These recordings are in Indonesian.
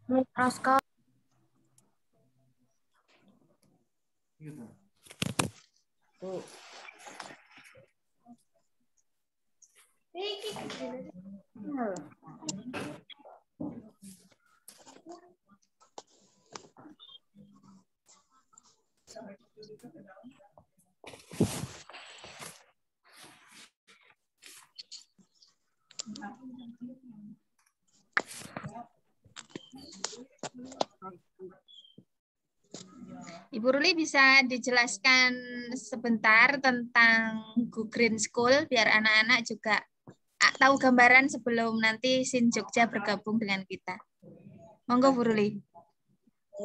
Raska. Ibu Ruli bisa dijelaskan sebentar tentang Go Green School biar anak-anak juga tahu gambaran sebelum nanti Sin Jogja bergabung dengan kita. Monggo Bu Ruli.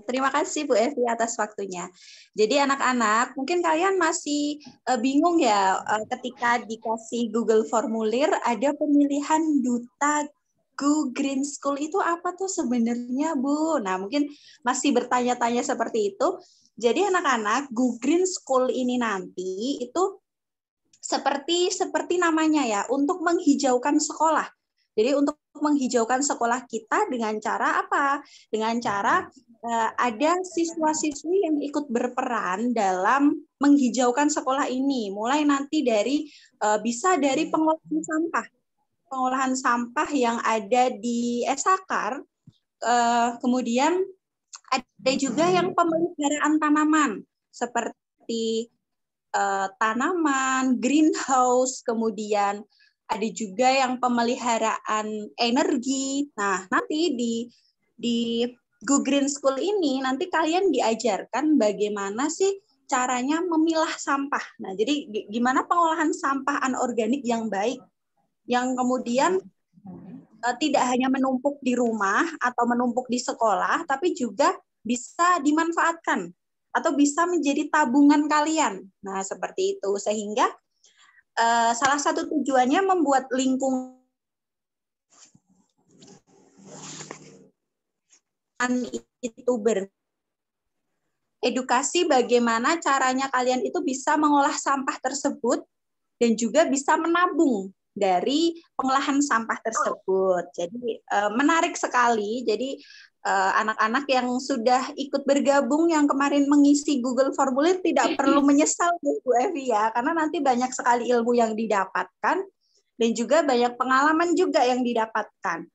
Terima kasih Bu Evi atas waktunya. Jadi anak-anak, mungkin kalian masih bingung ya ketika dikasih Google Formulir ada pemilihan duta Go Green School itu apa tuh sebenarnya Bu? Nah mungkin masih bertanya-tanya seperti itu. Jadi anak-anak, Go Green School ini nanti itu seperti namanya ya, untuk menghijaukan sekolah. Jadi untuk menghijaukan sekolah kita dengan cara apa? Dengan cara ada siswa-siswi yang ikut berperan dalam menghijaukan sekolah ini. Mulai nanti dari bisa dari pengolahan sampah yang ada di Esakar, kemudian ada juga yang pemeliharaan tanaman seperti tanaman, greenhouse, kemudian ada juga yang pemeliharaan energi. Nah, nanti di Go Green School ini nanti kalian diajarkan bagaimana sih caranya memilah sampah. Nah, jadi gimana pengolahan sampah anorganik yang baik, yang kemudian tidak hanya menumpuk di rumah atau menumpuk di sekolah, tapi juga bisa dimanfaatkan atau bisa menjadi tabungan kalian. Nah, seperti itu. Sehingga salah satu tujuannya membuat lingkungan itu edukasi bagaimana caranya kalian itu bisa mengolah sampah tersebut dan juga bisa menabung dari pengolahan sampah tersebut. Jadi menarik sekali. Jadi anak-anak yang sudah ikut bergabung yang kemarin mengisi Google Formulir tidak perlu menyesal Bu Evi ya, karena nanti banyak sekali ilmu yang didapatkan dan juga banyak pengalaman juga yang didapatkan.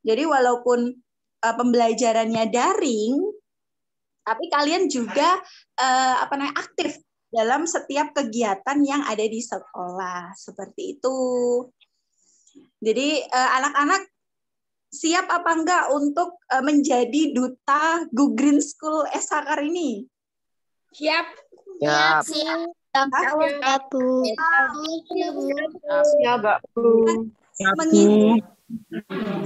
Jadi walaupun pembelajarannya daring, tapi kalian juga aktif dalam setiap kegiatan yang ada di sekolah. Seperti itu. Jadi anak-anak siap apa enggak untuk menjadi duta Go Green School Esakar ini? Siap. Siap. Siap. Siap, Bu. Siap, Bu. Mengisi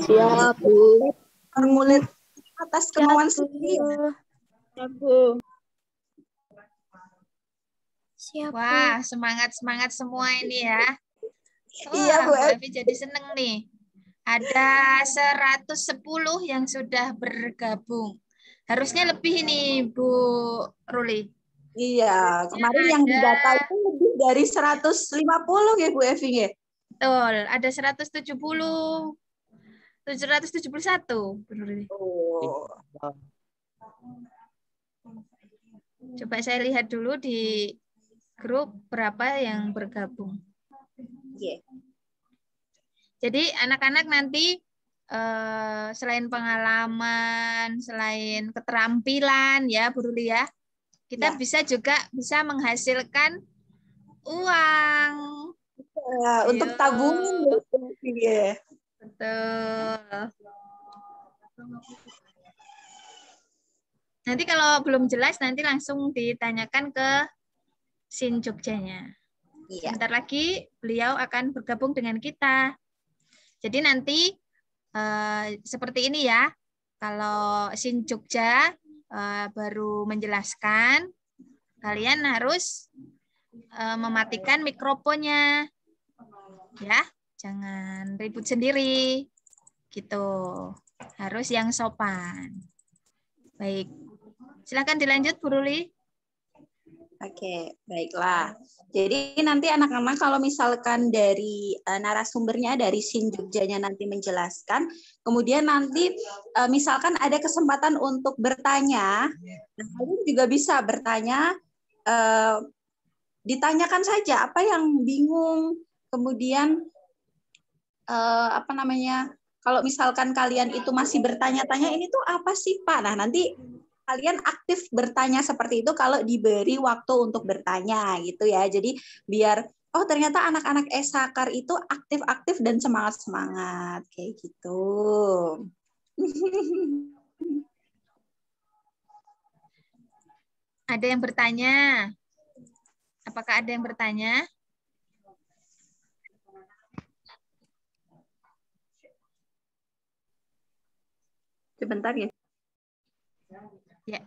Siap, Bu. formulir atas kemauan sendiri. Siap, Bu. Siap, wah, semangat-semangat semua ini ya. Iya, Bu Evi jadi seneng nih. Ada 110 yang sudah bergabung. Harusnya lebih ini, Bu Ruli. Iya, kemarin yang didata itu lebih dari 150 ya Bu Evi ya? Betul, ada 170. 771, Bu Ruli. Oh. Coba saya lihat dulu di grup berapa yang bergabung. Yeah. Jadi anak-anak nanti selain pengalaman, selain keterampilan ya Bu Ruli ya, kita bisa juga bisa menghasilkan uang. Untuk tabungan ya. Betul. Nanti kalau belum jelas nanti langsung ditanyakan ke Sin Jogjanya. Iya. Sebentar lagi beliau akan bergabung dengan kita. Jadi nanti seperti ini ya. Kalau Sin Jogja baru menjelaskan, kalian harus mematikan mikrofonnya. Ya, jangan ribut sendiri. Gitu. Harus yang sopan. Baik. Silakan dilanjut Bu Ruli. Oke, baiklah. Jadi nanti anak-anak kalau misalkan dari narasumbernya, dari SIN Jogjanya nanti menjelaskan, kemudian nanti misalkan ada kesempatan untuk bertanya, kalian juga bisa bertanya, ditanyakan saja apa yang bingung, kemudian kalau misalkan kalian itu masih bertanya-tanya, ini tuh apa sih Pak? Nah, nanti kalian aktif bertanya seperti itu kalau diberi waktu untuk bertanya gitu ya. Jadi biar, oh ternyata anak-anak Esakar itu aktif-aktif dan semangat-semangat. Kayak gitu. Ada yang bertanya? Apakah ada yang bertanya? Sebentar ya. Ya.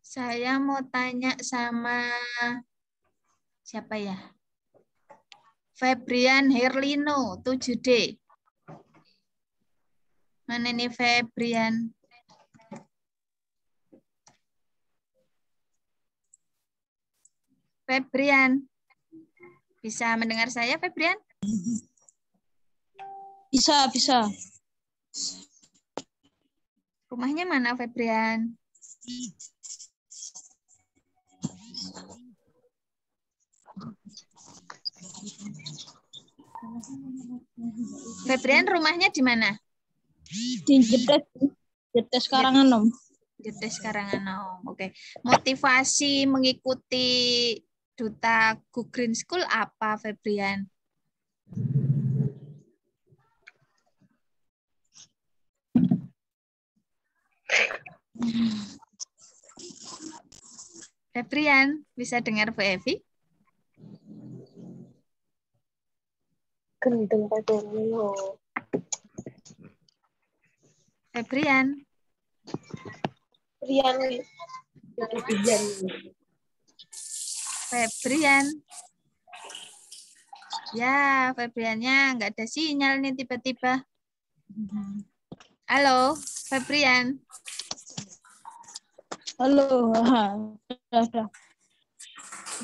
Saya mau tanya sama siapa ya? Febrian Herlino, 7D. Mana nih Febrian? Febrian. Bisa mendengar saya, Febrian? Bisa. Rumahnya mana, Febrian? Febrian rumahnya di mana? Di Jetes Karanganom. Jetes Karanganom. Oke. Motivasi mengikuti Duta Go Green School apa, Febrian? Febrian, bisa dengar Bu Evi? Gendeng padanya. Febrian. Febrian. Ya, Febriannya nggak ada sinyal nih tiba-tiba. Halo, Febrian. Halo.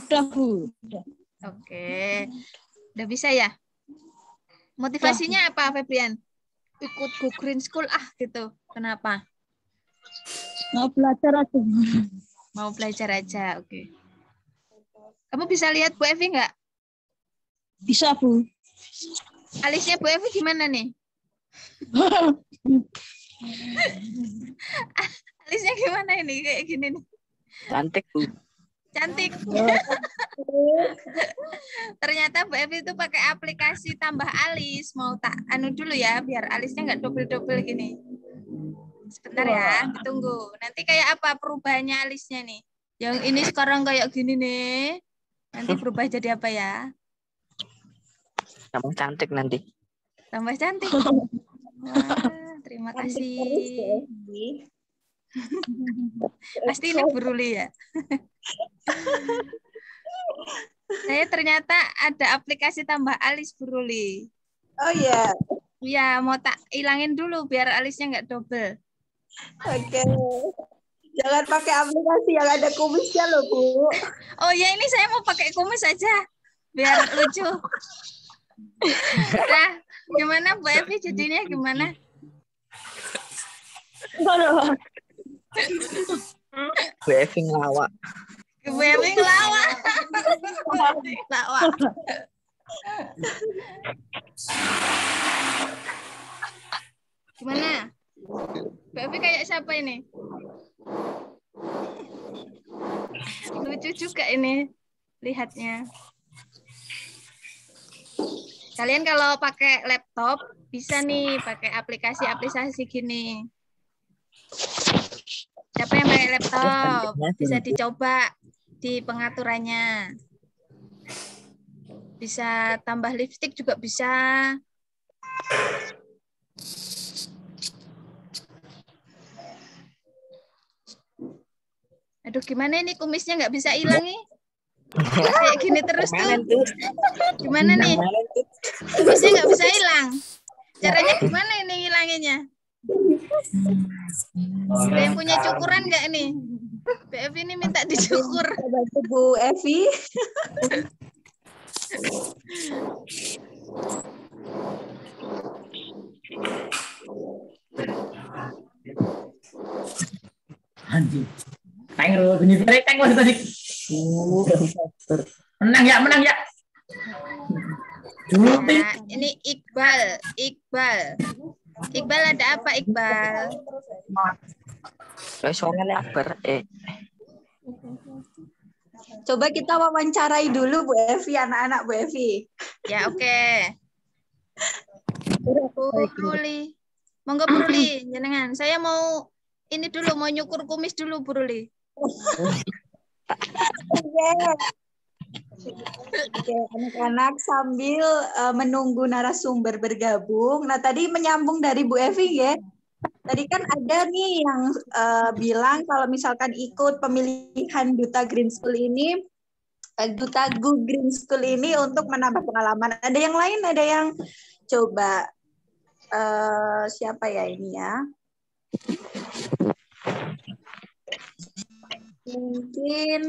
Udah, Bu. Udah. Oke. Udah bisa ya? Motivasinya apa, Febrian? Ikut Go Green School gitu. Kenapa? Mau belajar aja. Mau belajar aja, oke. Kamu bisa lihat Bu Evi nggak? Bisa, Bu. Alisnya Bu Evi gimana nih? Alisnya gimana ini? Kayak gini nih. Cantik, Bu. Cantik. Ternyata Bu Evi itu pakai aplikasi tambah alis. Mau tak anu dulu ya, biar alisnya nggak double-double gini. Sebentar ya, ditunggu. Nanti kayak apa perubahannya alisnya nih? Yang ini sekarang kayak gini nih. Nanti berubah jadi apa ya? Kamu cantik nanti. Tambah cantik. Wah, terima kasih. Pasti ini Buruli ya. Saya ternyata ada aplikasi tambah alis Buruli. Oh iya. Ya, mau tak ilangin dulu biar alisnya nggak double. Oke. Jangan pakai aplikasi yang ada kumisnya loh, Bu. Oh ya, ini saya mau pakai kumis aja biar lucu. Nah, gimana Bu Evi jadinya gimana? Bu Evi ngelawak. Bu Evi ngelawak. Ngelawak. Gimana? Bu Evi kayak siapa ini? Lucu juga ini lihatnya. Kalian kalau pakai laptop bisa nih pakai aplikasi-aplikasi gini. Siapa yang pakai laptop? Bisa dicoba di pengaturannya. Bisa tambah lipstick juga bisa. Aduh, gimana ini kumisnya nggak bisa hilang nih? Kayak gini terus tuh. Gimana nih? Kumisnya nggak bisa hilang. Caranya gimana ini hilanginnya? Ada yang punya cukuran nggak nih? BF ini minta dicukur. Bantu Bu Evi. Anjing. Tengok bunyi tengok tadi. Menang ya. Nah, ini Iqbal. Iqbal ada apa Iqbal? Soalnya Akbar. Coba kita wawancarai dulu Bu Evi, anak-anak Bu Evi. Ya oke. Bu Ruli. Monggo Bu Ruli, jenengan. Saya mau ini dulu, mau nyukur kumis dulu Bu Ruli. Oke, anak-anak sambil menunggu narasumber bergabung. Nah, tadi menyambung dari Bu Evi ya. Tadi kan ada nih yang bilang kalau misalkan ikut pemilihan Duta Green School ini, Duta Go Green School ini untuk menambah pengalaman. Ada yang lain, ada yang coba siapa ya ini ya? Mungkin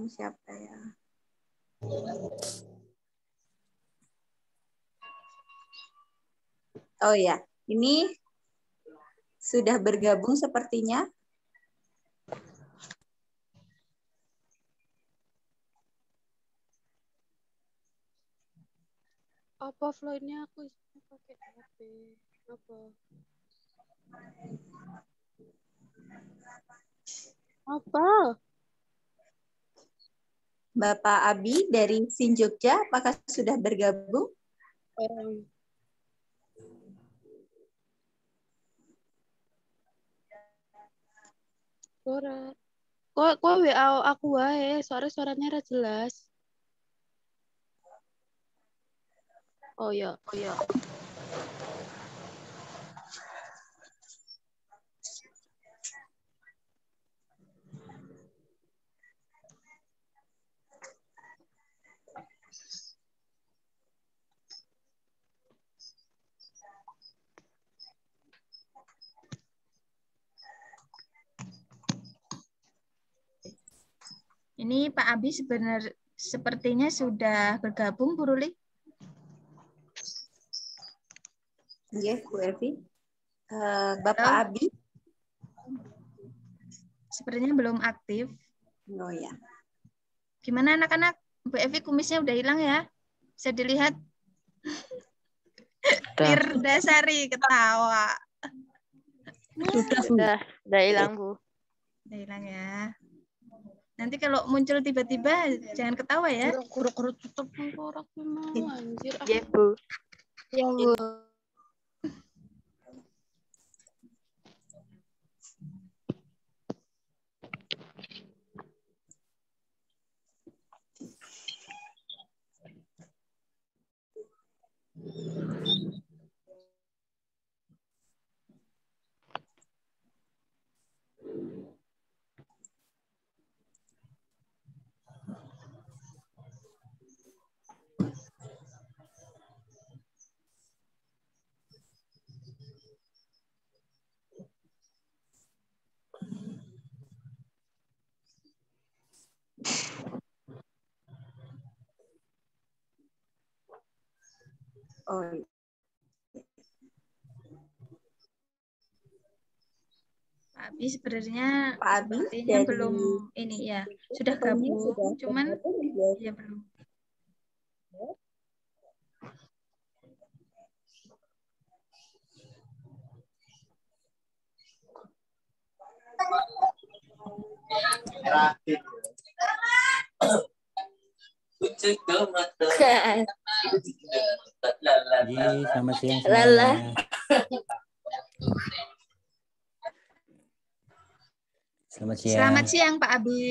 siapa ya? Oh ya, ini sudah bergabung sepertinya. Apa flow-nya aku pakai HP? Apa? Bapak Abi dari Sin Jogja, apakah sudah bergabung? Suara. Kok WA aku wae, suaranya ra jelas. Oh ya. Ini Pak Abi sepertinya sudah bergabung Bu Ruli. Iya, Bu Evi. Bapak Halo. Abi. Sepertinya belum aktif. Oh ya. Gimana anak-anak? Bu Evi kumisnya udah hilang ya? Bisa dilihat. Firdasari ketawa. Udah hilang, Bu. Udah hilang ya. Nanti kalau muncul tiba-tiba jangan ketawa ya. Kurang tutup orang mau anjir. Ya, Bu. Ya, Bu. Oh iya. Pak Abi sebenarnya Pak Abi sepertinya dari belum ini ya. Sudah gabung, cuman ya belum. Selamat siang semuanya. Selamat siang. Selamat siang Pak Abi.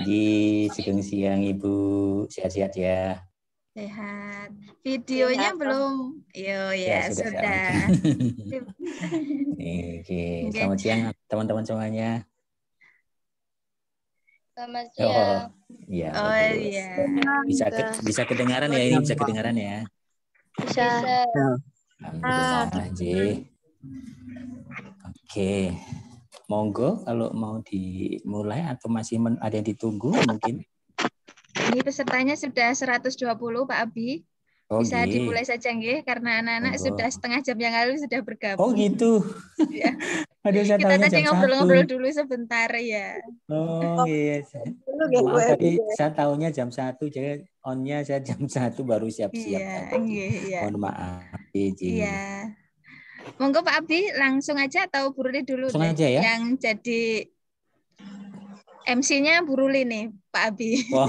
Di Sugeng siang Ibu, sehat-sehat ya. Sehat. Videonya Sehat. belum? Yo ya sudah. sudah. Oke, selamat siang teman-teman semuanya. Selamat Oh, siang. iya. Oh bagus. iya. Bisa kedengaran ya, ini bisa kedengaran ya. Bisa. Alhamdulillah, J. Oke. Monggo kalau mau dimulai atau masih ada yang ditunggu mungkin. Ini pesertanya sudah 120 Pak Abi. Oh, Bisa gitu. dimulai saja nggih karena anak-anak Monggo. sudah setengah jam yang lalu sudah Oh bergabung. gitu. Ya. Aduh, saya Kita tahunya tadi jam ngobrol-ngobrol 1. dulu sebentar ya. Oh iya. Maaf tadi saya tahunya jam 1, jadi on-nya saya jam 1 baru siap-siap. Iya, iya. Mohon maaf. Iya. Monggo Pak Abi langsung aja atau Bu Ruli dulu Langsung deh aja ya. yang jadi MC-nya Bu Ruli nih, Pak Abi. Oh,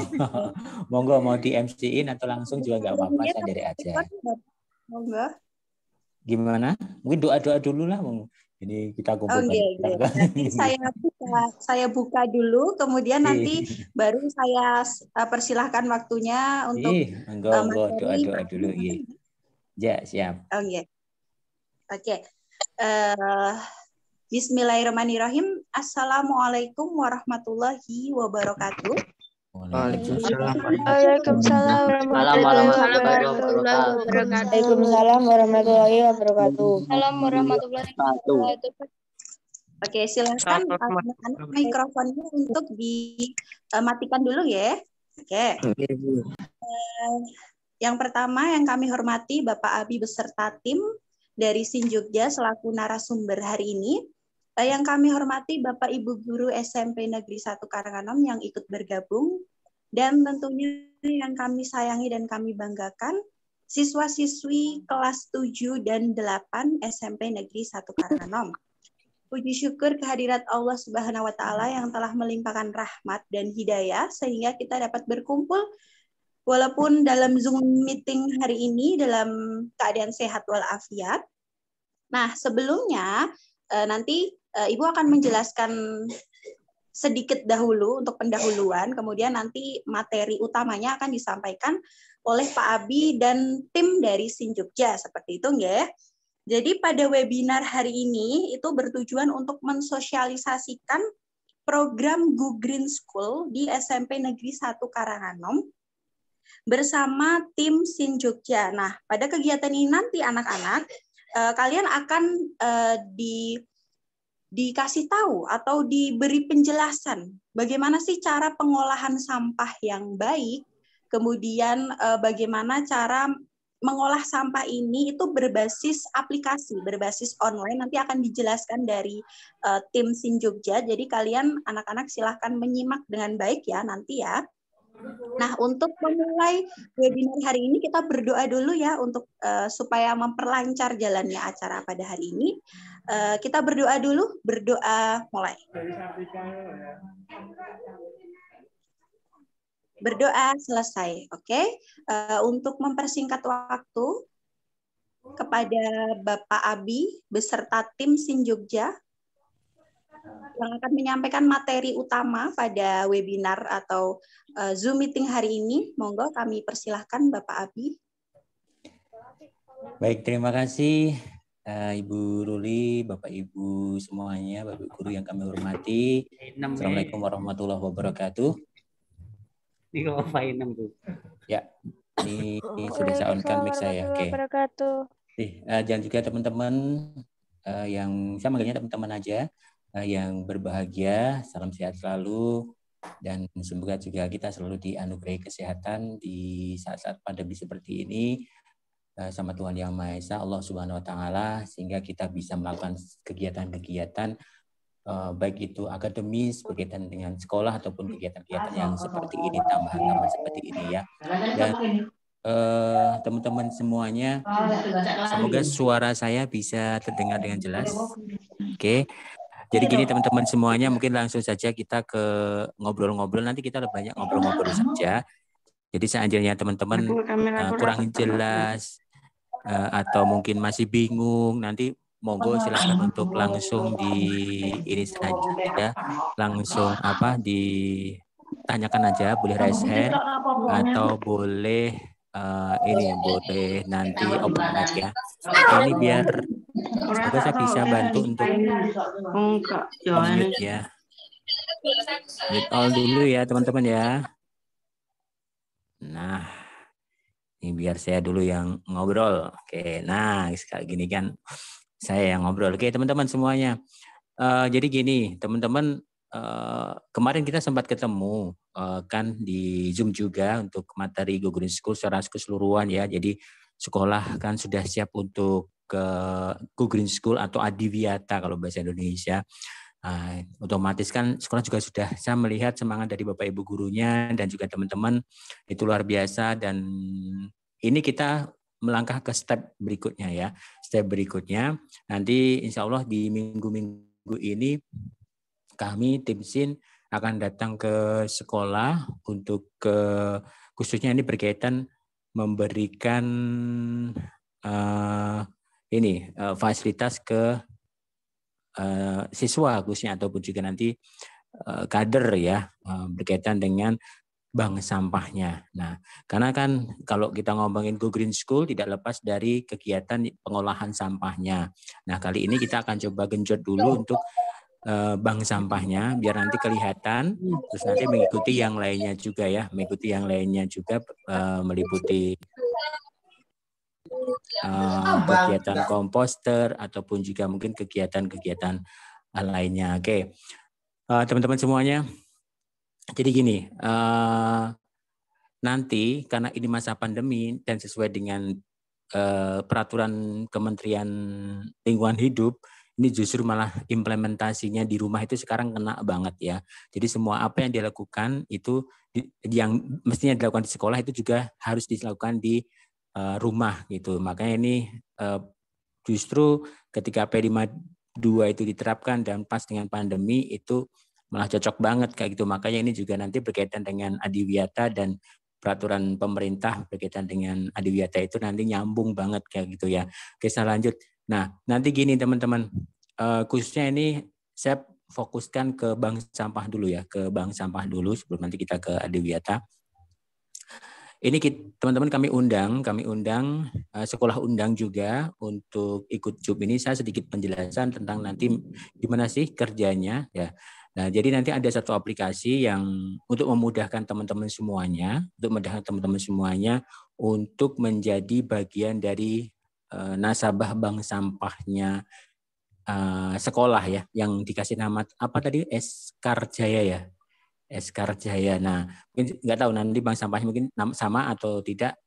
monggo mau di MC-in atau langsung juga nggak apa-apa, saya dari aja. Monggo. Gimana? Mungkin doa-doa dulu lah, Ini kita kumpul. Nanti saya buka dulu, kemudian nanti baru saya persilahkan waktunya untuk monggo doa-doa dulu. Ya, siap. Oke. Bismillahirrahmanirrahim. Assalamualaikum warahmatullahi wabarakatuh. Waalaikumsalam. Waalaikumsalam warahmatullahi wabarakatuh. Waalaikumsalam warahmatullahi wabarakatuh. Salam warahmatullahi wabarakatuh. Oke, silakan anak-anak mikrofonnya untuk dimatikan dulu ya. Oke. Yang pertama yang kami hormati Bapak Abi beserta tim dari SIN Jogja selaku narasumber hari ini. Yang kami hormati Bapak Ibu Guru SMP Negeri 1 Karanganom yang ikut bergabung. Dan tentunya yang kami sayangi dan kami banggakan, siswa-siswi kelas 7 dan 8 SMP Negeri 1 Karanganom. Puji syukur kehadirat Allah Subhanahu wa Ta'ala yang telah melimpahkan rahmat dan hidayah sehingga kita dapat berkumpul walaupun dalam Zoom meeting hari ini dalam keadaan sehat walafiat. Nah, sebelumnya nanti Ibu akan menjelaskan sedikit dahulu untuk pendahuluan, kemudian nanti materi utamanya akan disampaikan oleh Pak Abi dan tim dari SIN Jogja, seperti itu ya. Jadi pada webinar hari ini itu bertujuan untuk mensosialisasikan program Go Green School di SMP Negeri 1 Karanganom bersama tim SIN Jogja. Nah, pada kegiatan ini nanti anak-anak kalian akan dikasih tahu atau diberi penjelasan bagaimana sih cara pengolahan sampah yang baik, kemudian bagaimana cara mengolah sampah ini itu berbasis aplikasi, berbasis online, nanti akan dijelaskan dari tim SIN Jogja. Jadi kalian anak-anak silahkan menyimak dengan baik ya nanti ya. Nah, untuk memulai webinar hari ini kita berdoa dulu ya untuk supaya memperlancar jalannya acara pada hari ini. Kita berdoa dulu, berdoa mulai. Berdoa selesai, oke? Untuk mempersingkat waktu kepada Bapak Abi beserta tim SIN Jogja yang akan menyampaikan materi utama pada webinar atau Zoom meeting hari ini. Monggo kami persilahkan Bapak Abi. Baik, terima kasih Ibu Ruli, Bapak Ibu semuanya, Bapak Guru yang kami hormati. Assalamualaikum warahmatullahi wabarakatuh. Ya, ini sudah saya on-kan mic saya. Oke. Dan juga teman-teman yang saya manggilnya teman-teman aja. Yang berbahagia, salam sehat selalu, dan semoga juga kita selalu dianugerahi kesehatan di saat-saat pandemi seperti ini sama Tuhan Yang Maha Esa, Allah Subhanahu Wa Taala, sehingga kita bisa melakukan kegiatan-kegiatan baik itu akademis, berkaitan dengan sekolah ataupun kegiatan-kegiatan yang seperti ini, tambahan-tambahan seperti ini ya. Dan teman-teman semuanya, semoga suara saya bisa terdengar dengan jelas. Oke. Jadi gini teman-teman semuanya, mungkin langsung saja kita ke ngobrol-ngobrol. Nanti kita banyak ngobrol-ngobrol saja. Jadi seandainya teman-teman kurang jelas atau mungkin masih bingung, nanti monggo silakan untuk langsung di ini saja, langsung ditanyakan aja, boleh raise hand atau boleh boleh nanti open mic ya. Ini biar semoga saya bisa bantu untuk mute ya. Mute all dulu ya teman-teman ya. Nah, ini biar saya dulu yang ngobrol. Oke, nah kayak gini kan saya yang ngobrol. Oke teman-teman semuanya. Jadi gini teman-teman, kemarin kita sempat ketemu kan di Zoom juga untuk materi Go Green School secara keseluruhan ya. Jadi sekolah kan sudah siap untuk ke Go Green School atau Adiwiyata kalau bahasa Indonesia. Otomatis kan sekolah juga sudah, saya melihat semangat dari Bapak Ibu gurunya dan juga teman-teman itu luar biasa, dan ini kita melangkah ke step berikutnya ya. Step berikutnya nanti insya Allah di minggu-minggu ini kami tim SIN akan datang ke sekolah untuk khususnya ini berkaitan memberikan fasilitas ke siswa khususnya ataupun juga nanti kader ya, berkaitan dengan bank sampahnya. Nah, karena kan kalau kita ngomongin Go Green School tidak lepas dari kegiatan pengolahan sampahnya. Nah, kali ini kita akan coba genjot dulu untuk bank sampahnya biar nanti kelihatan, terus nanti mengikuti yang lainnya juga ya, meliputi kegiatan komposter ataupun juga mungkin kegiatan-kegiatan lainnya. Oke, teman-teman semuanya. Jadi gini, nanti karena ini masa pandemi dan sesuai dengan peraturan Kementerian Lingkungan Hidup, ini justru malah implementasinya di rumah itu sekarang kena banget ya. Jadi semua apa yang dilakukan itu yang mestinya dilakukan di sekolah itu juga harus dilakukan di rumah gitu. Makanya ini justru ketika P52 itu diterapkan dan pas dengan pandemi itu malah cocok banget kayak gitu. Makanya ini juga nanti berkaitan dengan Adiwiyata dan peraturan pemerintah berkaitan dengan Adiwiyata itu nanti nyambung banget kayak gitu ya. Oke, saya lanjut. Nah, nanti gini teman-teman, khususnya ini saya fokuskan ke bank sampah dulu ya, ke bank sampah dulu sebelum nanti kita ke Adiwiyata. Ini teman-teman kami undang sekolah undang juga untuk ikut Zoom ini. Saya sedikit penjelasan tentang nanti gimana sih kerjanya ya. Nah, jadi nanti ada satu aplikasi yang untuk memudahkan teman-teman semuanya, untuk menjadi bagian dari nasabah bank sampahnya sekolah ya, yang dikasih nama apa tadi, Eskarjaya ya. Eskarjaya. Nah, mungkin nggak tahu nanti bank sampahnya mungkin sama atau tidak,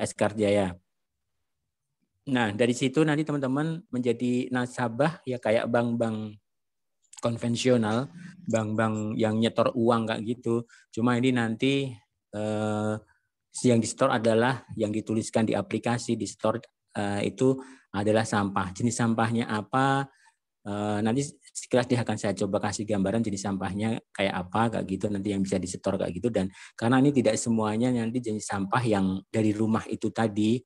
Eskarjaya. Nah, dari situ nanti teman-teman menjadi nasabah ya kayak bank-bank konvensional, bank-bank yang nyetor uang kayak gitu. Cuma ini nanti yang di store adalah yang dituliskan di aplikasi di store itu adalah sampah. Jenis sampahnya apa? Nanti sekilas dia akan saya coba kasih gambaran jenis sampahnya kayak apa kayak gitu, nanti yang bisa disetor kayak gitu. Dan karena ini tidak semuanya nanti jenis sampah yang dari rumah itu tadi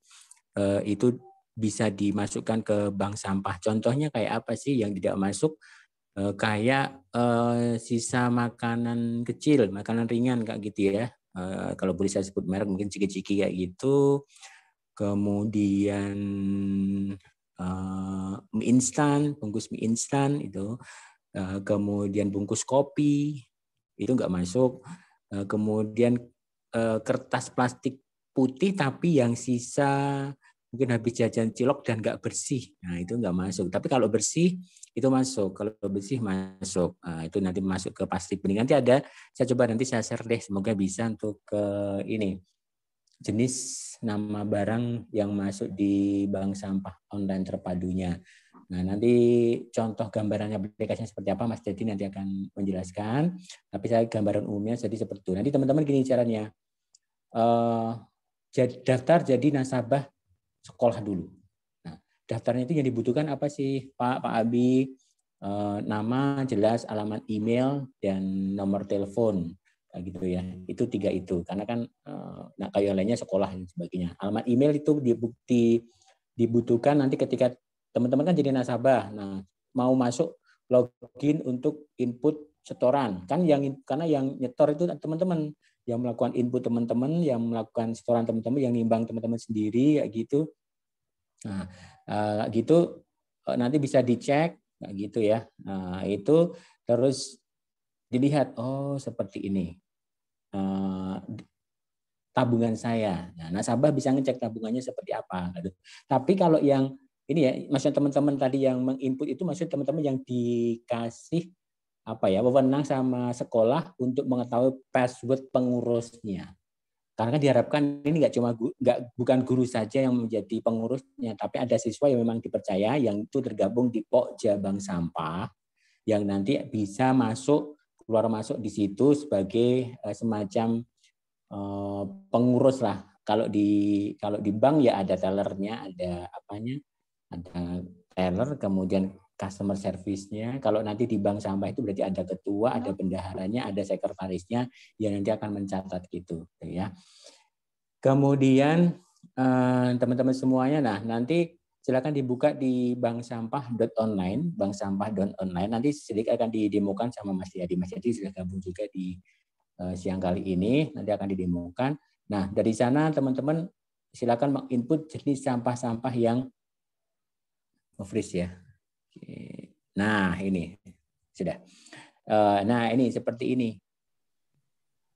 itu bisa dimasukkan ke bank sampah. Contohnya kayak apa sih yang tidak masuk? Kayak sisa makanan kecil, makanan ringan kayak gitu ya. Kalau boleh saya sebut merek mungkin ciki-ciki kayak gitu. Kemudian mie instan, bungkus mie instan itu. Kemudian bungkus kopi itu nggak masuk. Kemudian kertas plastik putih tapi yang sisa mungkin habis jajan cilok dan nggak bersih, nah itu nggak masuk. Tapi kalau bersih itu masuk, kalau bersih masuk. Nah, itu nanti masuk ke plastik bening. Nanti ada, saya coba nanti saya share deh, semoga bisa untuk ke ini jenis nama barang yang masuk di bank sampah online terpadunya. Nah, nanti contoh gambarannya aplikasinya seperti apa Mas Dedi nanti akan menjelaskan. Tapi saya gambaran umumnya jadi seperti itu. Nanti teman-teman gini caranya, daftar jadi nasabah sekolah dulu. Nah, daftarnya itu yang dibutuhkan apa sih Pak Abi? Nama jelas, alamat email, dan nomor telepon. Kayak gitu ya. Itu 3 itu. Karena kan nah kayak lainnya sekolah dan sebagainya. Alamat email itu dibutuhkan nanti ketika teman-teman kan jadi nasabah. Nah, mau masuk login untuk input setoran. Kan karena yang nyetor itu teman-teman, yang melakukan input teman-teman, yang melakukan setoran teman-teman, yang nimbang teman-teman sendiri kayak gitu. Nah, gitu nanti bisa dicek kayak gitu ya. Nah, itu terus dilihat, oh seperti ini. Tabungan saya. Nah, nasabah bisa ngecek tabungannya seperti apa. Tapi kalau yang ini ya, maksudnya teman-teman tadi yang menginput itu maksudnya teman-teman yang dikasih wewenang sama sekolah untuk mengetahui password pengurusnya. Karena diharapkan ini bukan guru saja yang menjadi pengurusnya, tapi ada siswa yang memang dipercaya yang itu tergabung di Pokja Bank Sampah yang nanti bisa keluar masuk di situ sebagai semacam pengurus lah. Kalau di bank ya ada tellernya, ada teller, kemudian customer service-nya. Kalau nanti di bank sampah itu berarti ada ketua, ada bendaharanya, ada sekretarisnya yang nanti akan mencatat gitu ya. Kemudian teman-teman semuanya, nah nanti silakan dibuka di banksampah.online, banksampah.online. Nanti sedikit akan didemokan sama Mas Yadi. Mas Yadi sudah gabung juga di siang kali ini, nanti akan didemokan. Nah, dari sana teman-teman silakan menginput jenis sampah-sampah yang freeze ya. Nah, ini sudah. Nah, ini seperti ini.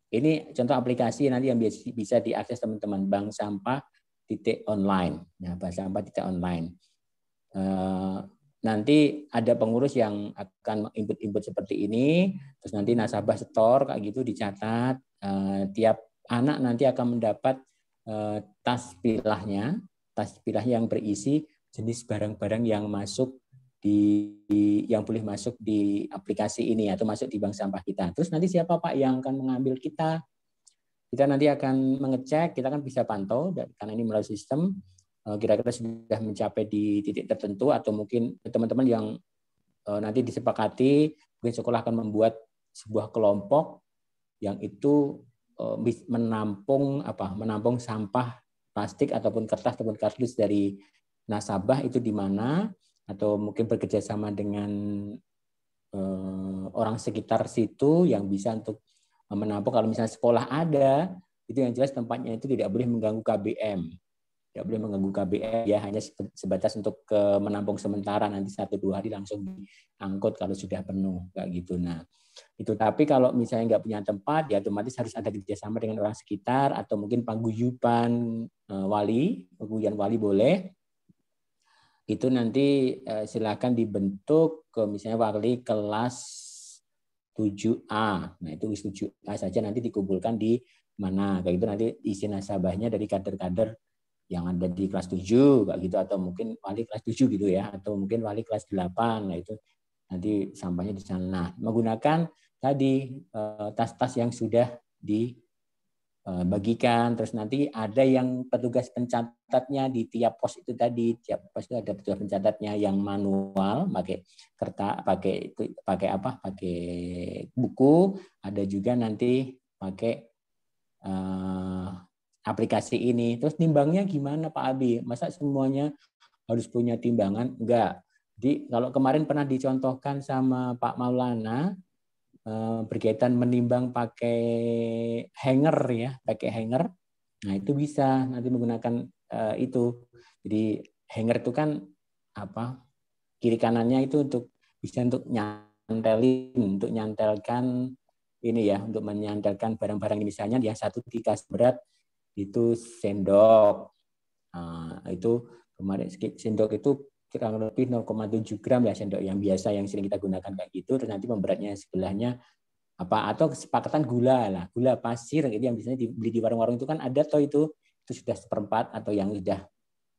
Ini contoh aplikasi nanti yang bisa diakses teman-teman, banksampah.online. Nah, banksampah.online. Nanti ada pengurus yang akan input seperti ini, terus nanti nasabah setor kayak gitu dicatat. Tiap anak nanti akan mendapat tas pilah yang berisi jenis barang-barang yang boleh masuk di aplikasi ini atau masuk di bank sampah kita. Terus nanti siapa Pak yang akan mengambil kita? Kita nanti akan mengecek, kita kan bisa pantau karena ini melalui sistem. Kira-kira sudah mencapai di titik tertentu atau mungkin teman-teman yang nanti disepakati, mungkin sekolah akan membuat sebuah kelompok yang itu menampung sampah plastik ataupun kertas ataupun kardus dari nasabah itu di mana, atau mungkin bekerja sama dengan orang sekitar situ yang bisa untuk menampung. Kalau misalnya sekolah ada, itu yang jelas tempatnya itu tidak boleh mengganggu KBM. Tidak boleh mengganggu KBM, ya hanya sebatas untuk menampung sementara, nanti 1-2 hari langsung diangkut kalau sudah penuh kayak gitu. Nah, itu. Tapi kalau misalnya nggak punya tempat, ya otomatis harus ada kerjasama dengan orang sekitar atau mungkin paguyuban wali boleh. Itu nanti silakan dibentuk ke misalnya wali kelas 7A. Nah, itu 7A saja nanti dikumpulkan di mana. Kayak gitu nanti isi nasabahnya dari kader-kader yang ada di kelas 7 kayak gitu, atau mungkin wali kelas 7 gitu ya, atau mungkin wali kelas 8. Nah, itu nanti sampahnya di sana. Nah, menggunakan tadi tas-tas yang sudah dibagikan, terus nanti ada yang petugas pencatatnya di tiap pos itu tadi. Tiap pos itu ada petugas pencatatnya yang manual, pakai kertas, pakai buku, ada juga nanti pakai aplikasi ini. Terus timbangnya gimana Pak Abi? Masa semuanya harus punya timbangan? Enggak. Jadi kalau kemarin pernah dicontohkan sama Pak Maulana berkaitan menimbang pakai hanger ya, pakai hanger. Nah, itu bisa nanti menggunakan itu. Jadi hanger itu kan kiri kanannya itu bisa untuk nyantelkan ini ya, untuk menyantelkan barang-barang ini, misalnya yang satu dikasih berat itu sendok. Nah, itu kemarin sendok itu kurang lebih 0,7 gram ya, sendok yang biasa yang sering kita gunakan kayak gitu. Terus nanti pemberatnya sebelahnya atau kesepakatan gula pasir gitu yang biasanya dibeli di warung-warung itu kan ada itu sudah 1/4 atau yang sudah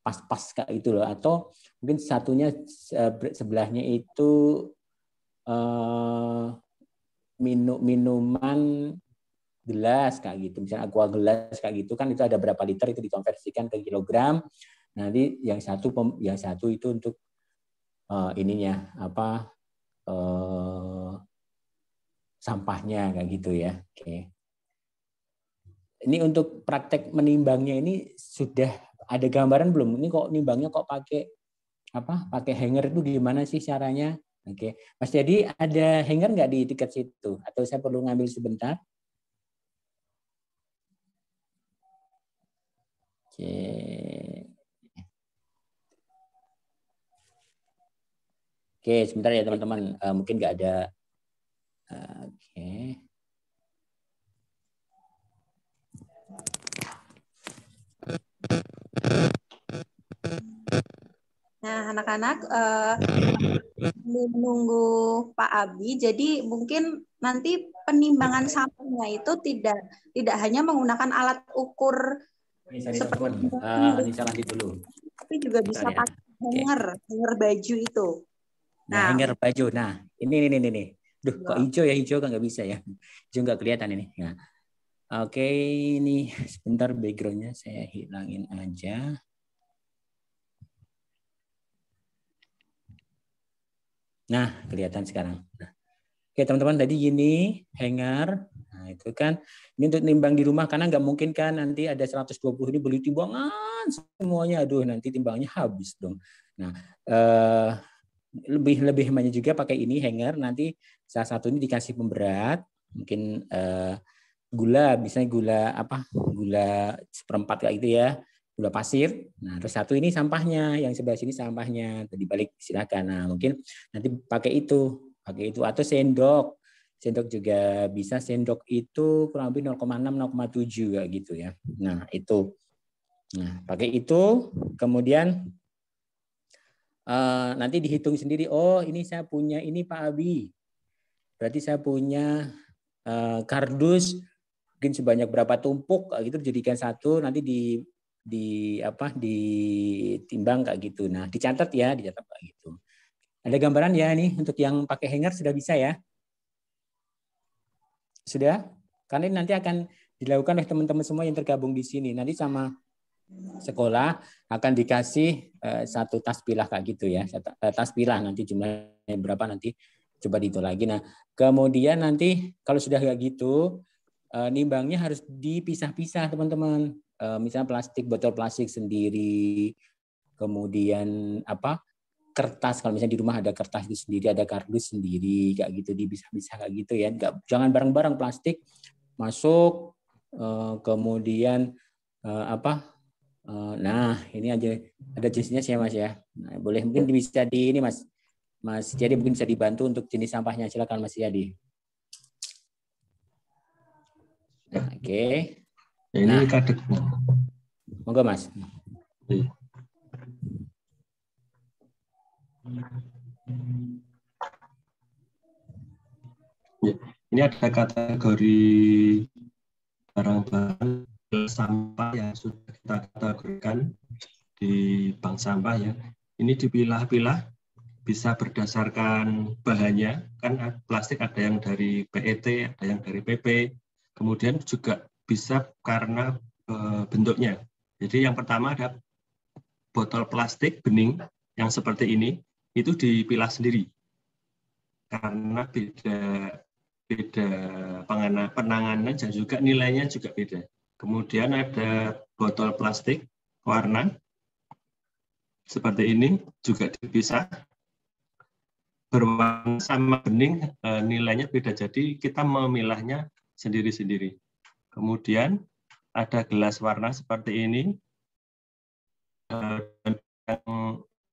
pas-pas kayak itu loh, atau mungkin satunya sebelahnya itu minuman gelas kayak gitu, misalnya aqua gelas kayak gitu kan, itu ada berapa liter itu dikonversikan ke kilogram. Nanti yang satu itu untuk ininya sampahnya kayak gitu ya. Oke. Ini untuk praktek menimbangnya ini sudah ada gambaran belum? Ini kok nimbangnya kok pakai pakai hanger itu gimana sih caranya? Oke, Mas Jadi ada hanger nggak di dekat situ? Atau saya perlu ngambil sebentar? Oke. Oke, sebentar ya teman-teman. Mungkin nggak ada. Oke. Nah, anak-anak menunggu Pak Abi, jadi mungkin nanti penimbangan sampahnya itu tidak hanya menggunakan alat ukur seperti Nisa lanjut dulu. tapi juga bisa pakai hanger baju itu. Nah, hanger baju. Nah, ini. Duh, kok hijau ya? Hijau kan nggak bisa ya. Hijau nggak kelihatan ini. Nah, oke, ini sebentar backgroundnya saya hilangin aja. Nah, kelihatan sekarang. Nah, oke, teman-teman, tadi gini, hanger. Nah, itu kan ini untuk nimbang di rumah karena nggak mungkin kan nanti ada 120 ini beli timbangan semuanya. Aduh, nanti timbangnya habis dong. Nah, lebih banyak juga pakai ini hanger. Nanti salah satu ini dikasih pemberat, mungkin gula, misalnya gula 1/4 kayak gitu ya, gula pasir. Nah, terus satu ini sampahnya, yang sebelah sini sampahnya, dibalik silakan. Nah, mungkin nanti pakai itu atau sendok juga bisa. Sendok itu kurang lebih 0,6 0,7 kayak gitu ya. Nah, itu. Nah, pakai itu, kemudian nanti dihitung sendiri. Oh, ini saya punya ini Pak Abi. Berarti saya punya kardus mungkin sebanyak berapa tumpuk gitu, dijadikan satu, nanti ditimbang kayak gitu. Nah, dicatat kayak gitu. Ada gambaran ya nih untuk yang pakai hanger sudah bisa ya? Sudah? Karena ini nanti akan dilakukan oleh teman-teman semua yang tergabung di sini. Nanti sama sekolah akan dikasih satu tas pilah kayak gitu ya. Tas pilah nanti jumlahnya berapa nanti coba dihitung lagi. Nah, kemudian nanti kalau sudah kayak gitu, nimbangnya harus dipisah-pisah teman-teman. Misalnya botol plastik sendiri, kemudian kertas, kalau misalnya di rumah ada kertas itu sendiri, ada kardus sendiri, kayak gitu, dipisah-pisah kayak gitu ya. Jangan bareng-bareng plastik masuk, kemudian nah, ini aja ada jenisnya sih Mas ya. Nah, boleh mungkin bisa di ini Mas Jadi mungkin bisa dibantu untuk jenis sampahnya. Silakan Mas Jadi. Nah, oke. Ini kadek. Monggo Mas. Ya, ini ada kategori barang-barang sampah yang sudah kita kategorikan di bank sampah ya. Ini dipilah-pilah, bisa berdasarkan bahannya, kan plastik ada yang dari PET, ada yang dari PP, kemudian juga bisa karena bentuknya. Jadi yang pertama ada botol plastik bening yang seperti ini, itu dipilah sendiri karena beda penanganan dan juga nilainya juga beda. Kemudian ada botol plastik warna seperti ini juga dipisah, berwarna sama bening, nilainya beda, jadi kita memilahnya sendiri-sendiri. Kemudian ada gelas warna seperti ini.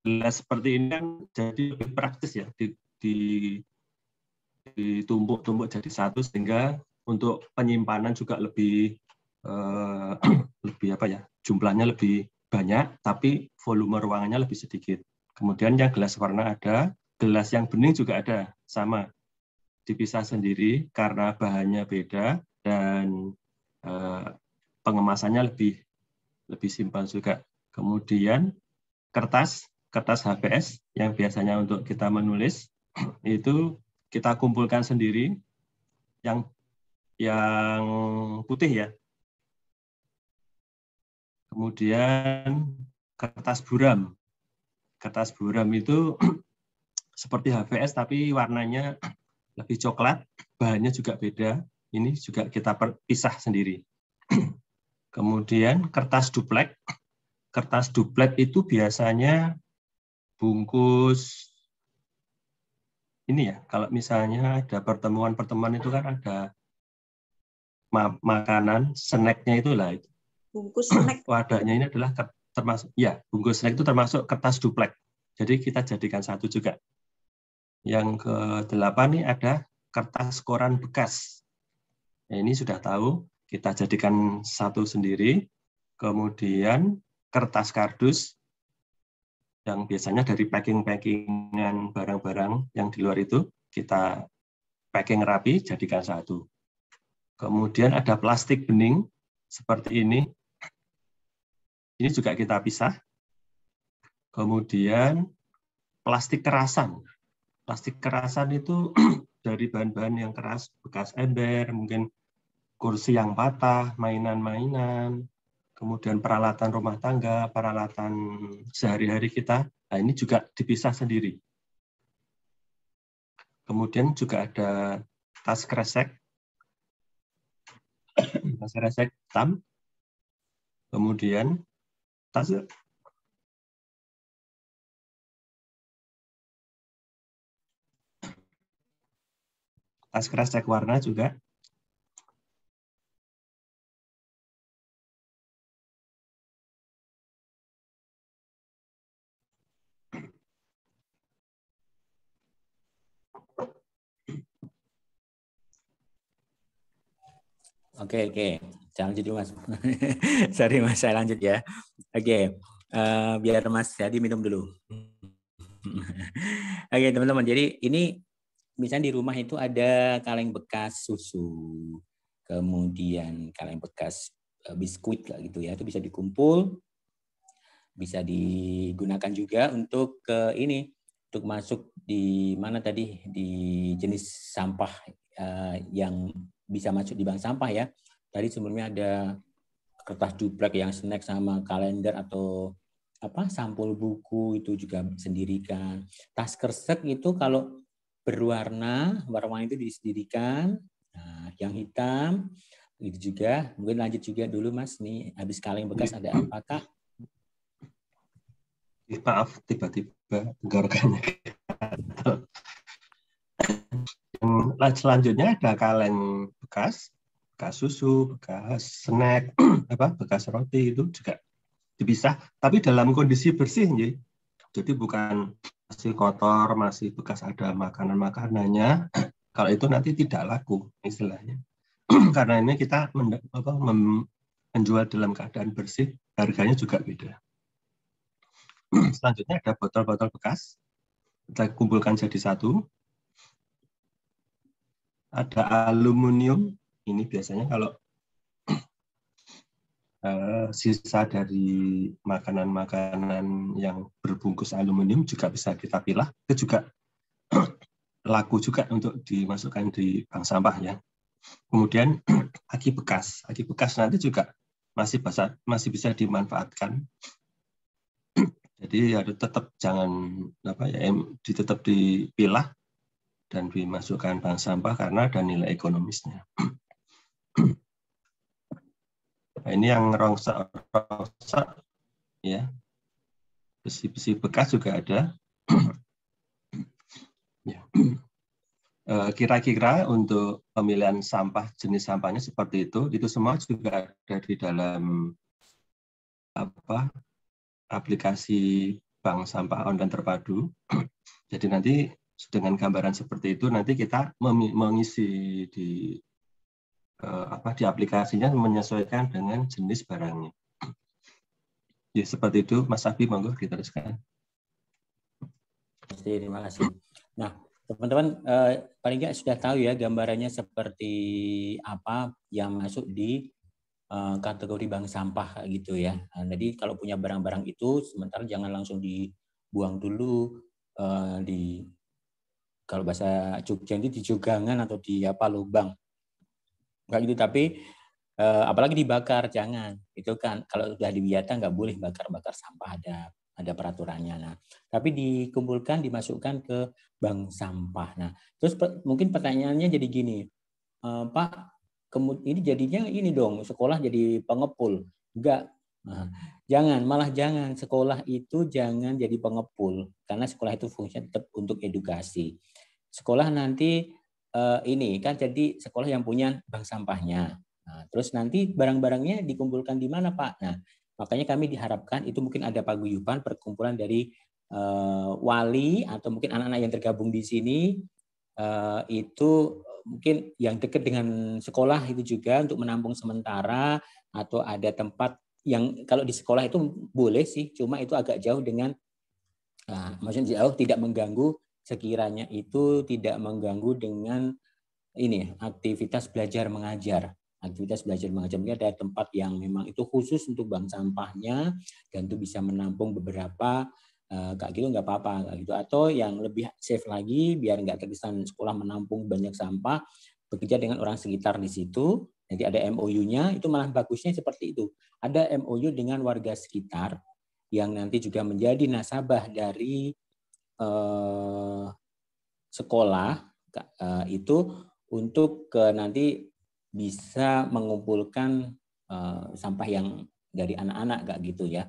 Gelas seperti ini kan jadi lebih praktis ya, ditumpuk-tumpuk jadi satu, sehingga untuk penyimpanan juga lebih jumlahnya lebih banyak, tapi volume ruangannya lebih sedikit. Kemudian yang gelas warna ada, gelas yang bening juga ada, sama, dipisah sendiri karena bahannya beda dan pengemasannya lebih simpel juga. Kemudian kertas HPS yang biasanya untuk kita menulis itu kita kumpulkan sendiri, yang putih ya. Kemudian kertas buram itu seperti HVS tapi warnanya lebih coklat, bahannya juga beda. Ini juga kita pisah sendiri. Kemudian kertas duplek itu biasanya bungkus ini ya, kalau misalnya ada pertemuan-pertemuan itu kan ada makanan, snacknya itulah itu. Bungkus snack. Wadahnya ini adalah termasuk, ya, bungkus snack itu termasuk kertas duplek. Jadi kita jadikan satu juga. Yang ke-8 nih ada kertas koran bekas. Nah, ini sudah tahu, kita jadikan satu sendiri. Kemudian kertas kardus, yang biasanya dari packing-packingan barang-barang yang di luar itu, kita packing rapi, jadikan satu. Kemudian ada plastik bening, seperti ini. Ini juga kita pisah. Kemudian plastik kerasan. Plastik kerasan itu dari bahan-bahan yang keras, bekas ember, mungkin kursi yang patah, mainan-mainan, kemudian peralatan rumah tangga, peralatan sehari-hari kita. Nah, ini juga dipisah sendiri. Kemudian juga ada tas kresek. Tas kresek hitam. Kemudian tas kresek warna juga. Oke. Jangan lanjut Mas. Sorry Mas, saya lanjut ya. Oke. Biar Mas Hadi minum dulu. Oke, teman-teman. Jadi ini misalnya di rumah itu ada kaleng bekas susu. Kemudian kaleng bekas biskuit lah gitu ya. Itu bisa dikumpul. Bisa digunakan juga untuk untuk masuk di mana tadi, di jenis sampah yang bisa masuk di bank sampah ya. Tadi sebelumnya ada kertas duplek yang snack sama kalender atau sampul buku itu juga sendirikan. Tas kresek itu kalau berwarna, warna itu disendirikan. Nah, yang hitam itu juga. Mungkin lanjut juga dulu Mas, nih habis kaleng bekas ada apa Kak? Maaf, tiba-tiba tenggorokannya. Selanjutnya ada kaleng bekas susu, bekas snack, bekas roti itu juga dipisah, tapi dalam kondisi bersih, jadi bukan masih kotor, masih bekas ada makanan-makanannya. Kalau itu nanti tidak laku istilahnya, karena ini kita menjual dalam keadaan bersih, harganya juga beda. Selanjutnya ada botol-botol bekas, kita kumpulkan jadi satu. Ada aluminium, ini biasanya kalau sisa dari makanan-makanan yang berbungkus aluminium juga bisa kita pilah, itu juga laku juga untuk dimasukkan di bank sampah ya. Kemudian aki bekas nanti juga masih bisa dimanfaatkan. Jadi harus tetap tetap dipilah dan dimasukkan bank sampah karena ada nilai ekonomisnya. Nah, ini yang rongsok ya, besi-besi bekas juga ada. Ya. Kira-kira untuk pemilihan sampah, jenis sampahnya seperti itu semua juga ada di dalam aplikasi bank sampah online terpadu. Jadi nanti dengan gambaran seperti itu nanti kita mengisi di aplikasinya menyesuaikan dengan jenis barangnya. Ya seperti itu Mas Abi, monggo diteruskan. Terima kasih. Nah, teman-teman paling nggak sudah tahu ya gambarannya seperti apa yang masuk di kategori bank sampah gitu ya. Nah, jadi kalau punya barang-barang itu sementara jangan langsung dibuang dulu kalau bahasa Jogja itu di jogangan atau di lubang. Enggak gitu, tapi apalagi dibakar jangan. Itu kan kalau sudah dibiarkan nggak boleh bakar sampah, ada peraturannya. Nah, tapi dikumpulkan, dimasukkan ke bank sampah. Nah, terus mungkin pertanyaannya jadi gini, Pak, ini jadinya ini dong sekolah jadi pengepul. Enggak, Nah, malah jangan. Sekolah itu jangan jadi pengepul, karena sekolah itu fungsinya tetap untuk edukasi. Sekolah nanti ini kan jadi sekolah yang punya bank sampahnya. Nah, terus nanti barang-barangnya dikumpulkan di mana, Pak? Nah, makanya kami diharapkan itu mungkin ada paguyuban perkumpulan dari wali atau mungkin anak-anak yang tergabung di sini itu mungkin yang dekat dengan sekolah itu juga untuk menampung sementara, atau ada tempat yang kalau di sekolah itu boleh sih, cuma itu agak jauh dengan maksudnya jauh tidak mengganggu, sekiranya itu tidak mengganggu dengan ini aktivitas belajar mengajar. Aktivitas belajar mengajar mungkin ada tempat yang memang itu khusus untuk bank sampahnya dan itu bisa menampung beberapa kayak gitu nggak apa-apa kayak gitu. Atau yang lebih safe lagi biar nggak terkesan sekolah menampung banyak sampah, bekerja dengan orang sekitar di situ. Jadi ada MOU-nya, itu malah bagusnya seperti itu. Ada MOU dengan warga sekitar yang nanti juga menjadi nasabah dari sekolah itu untuk nanti bisa mengumpulkan sampah yang dari anak-anak kayak gitu ya.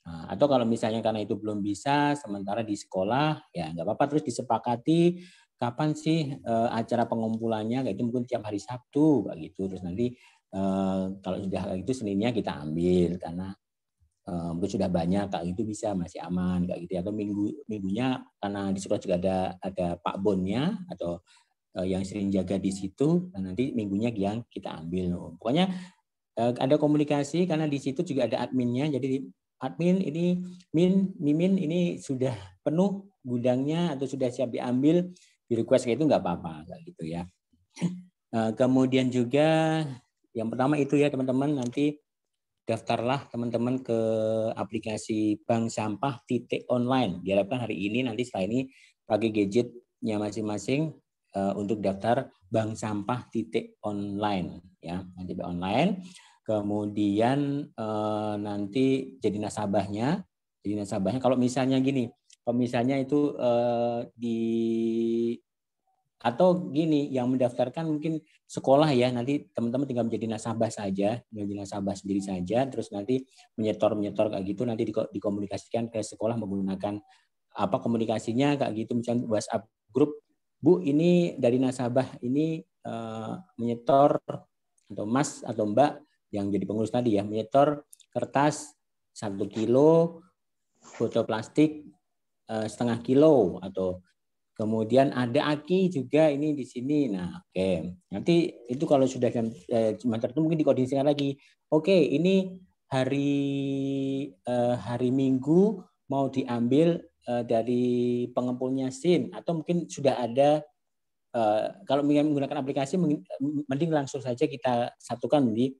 Atau kalau misalnya karena itu belum bisa sementara di sekolah ya nggak apa-apa, terus disepakati kapan sih acara pengumpulannya, kayak itu mungkin tiap hari Sabtu kayak gitu. Terus nanti kalau sudah kayak gitu Seninnya kita ambil karena mungkin sudah banyak kayak gitu bisa masih aman kayak gitu. Atau minggunya karena di sekolah juga ada Pak Bonnya atau yang sering jaga di situ, dan nanti minggunya yang kita ambil. Pokoknya ada komunikasi karena di situ juga ada adminnya. Jadi admin ini Mimin ini sudah penuh gudangnya atau sudah siap diambil, di request kayak itu nggak apa-apa kayak gitu ya. Kemudian juga yang pertama itu ya teman-teman, nanti daftarlah teman-teman ke aplikasi bank sampah .online. Diharapkan hari ini nanti setelah ini pakai gadgetnya masing-masing untuk daftar bank sampah .online ya, nanti online. Kemudian nanti jadi nasabahnya. Jadi nasabahnya kalau misalnya gini, kalau misalnya itu atau gini, yang mendaftarkan mungkin sekolah ya, nanti teman-teman tinggal menjadi nasabah saja, menjadi nasabah sendiri saja, terus nanti menyetor kayak gitu, nanti dikomunikasikan ke sekolah menggunakan apa komunikasinya kayak gitu, misalnya WhatsApp grup, Bu ini dari nasabah ini menyetor, atau Mas atau Mbak yang jadi pengurus tadi ya, menyetor kertas 1 kilo, botol plastik setengah kilo, atau kemudian ada aki juga ini di sini. Nah, oke. Nanti itu kalau sudah cuma tertentu mungkin dikoordinasikan lagi. Oke, ini hari Minggu mau diambil dari pengepulnya SIN, atau mungkin sudah ada kalau menggunakan aplikasi mending langsung saja kita satukan di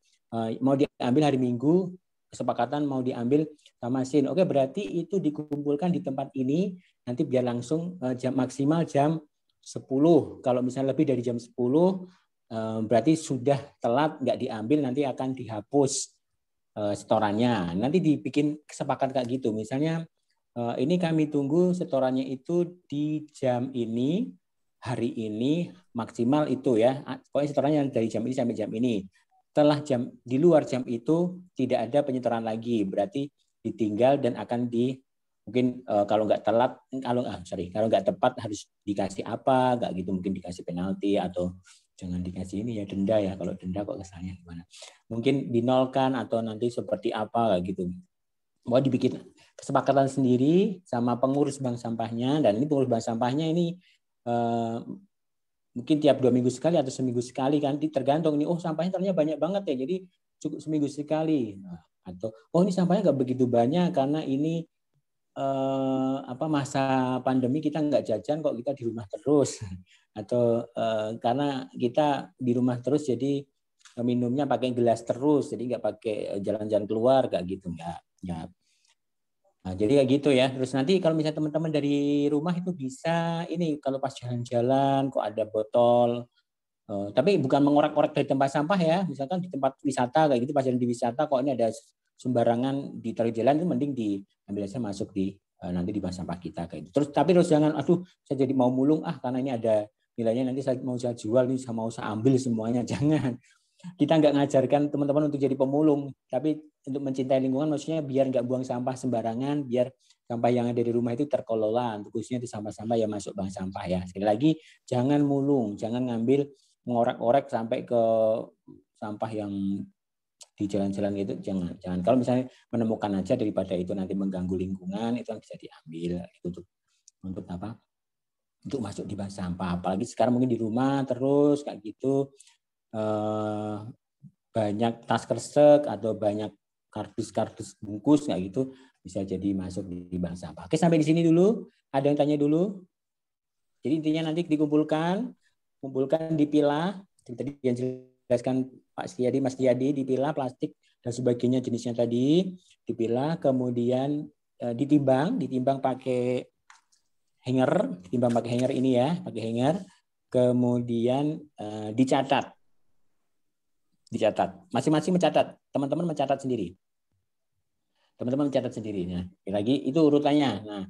mau diambil hari Minggu, kesepakatan mau diambil sama SIN. Oke, berarti itu dikumpulkan di tempat ini, nanti biar langsung maksimal jam 10. Kalau misalnya lebih dari jam 10, berarti sudah telat, nggak diambil, nanti akan dihapus setorannya. Nanti dibikin kesepakatan kayak gitu. Misalnya ini kami tunggu setorannya itu di jam ini, hari ini, maksimal itu ya. Pokoknya setorannya dari jam ini sampai jam ini. Setelah di luar jam itu tidak ada penyetoran lagi, berarti ditinggal dan akan mungkin kalau nggak telat, kalau nggak tepat harus dikasih apa, nggak gitu, mungkin dikasih penalti atau jangan dikasih ini ya, denda ya, kalau denda kok kesannya gimana, mungkin dinolkan atau nanti seperti apa kayak gitu. Mau dibikin kesepakatan sendiri sama pengurus bank sampahnya, dan ini pengurus bank sampahnya ini mungkin tiap 2 minggu sekali atau seminggu sekali kan, tergantung ini, sampahnya ternyata banyak banget ya, jadi cukup seminggu sekali. Atau ini sampahnya nggak begitu banyak karena ini masa pandemi kita nggak jajan kok, kita di rumah terus, atau karena kita di rumah terus jadi minumnya pakai gelas terus, jadi nggak pakai jalan-jalan keluar kayak gitu, nggak. Nah, jadi kayak gitu ya. Terus nanti kalau misalnya teman-teman dari rumah itu bisa ini, kalau pas jalan-jalan kok ada botol, tapi bukan mengorek-orek dari tempat sampah ya. Misalkan di tempat wisata kayak gitu, pas jalan di wisata kok ini ada sembarangan ditaruh jalan, itu mending diambil aja masuk nanti di bank sampah kita kayak gitu. Terus jangan saya jadi mau mulung karena ini ada nilainya, nanti saya jual ini, mau saya ambil semuanya, jangan. kita nggak ngajarkan teman-teman untuk jadi pemulung, tapi untuk mencintai lingkungan, maksudnya biar nggak buang sampah sembarangan, biar sampah yang ada di rumah itu terkelola, khususnya di sampah-sampah yang masuk bank sampah ya. Sekali lagi, jangan mulung, jangan ngambil ngorek-orek sampai ke sampah yang di jalan-jalan itu, jangan. Kalau misalnya menemukan aja daripada itu nanti mengganggu lingkungan, itu bisa diambil itu untuk apa? Untuk masuk di bank sampah. Apalagi sekarang mungkin di rumah terus kayak gitu. Banyak tas kresek atau banyak kardus-kardus bungkus kayak gitu bisa jadi masuk di bank sampah. Oke, sampai di sini dulu. Ada yang tanya dulu? Jadi intinya nanti kumpulkan, dipilah. Tadi yang jelaskan Pak Setiadi, Mas Setiadi, dipilah plastik dan sebagainya jenisnya tadi, dipilah, kemudian ditimbang pakai hanger, ini ya, pakai hanger, kemudian dicatat. Masing-masing mencatat. Teman-teman mencatat sendiri. Nah, lagi itu urutannya. Nah,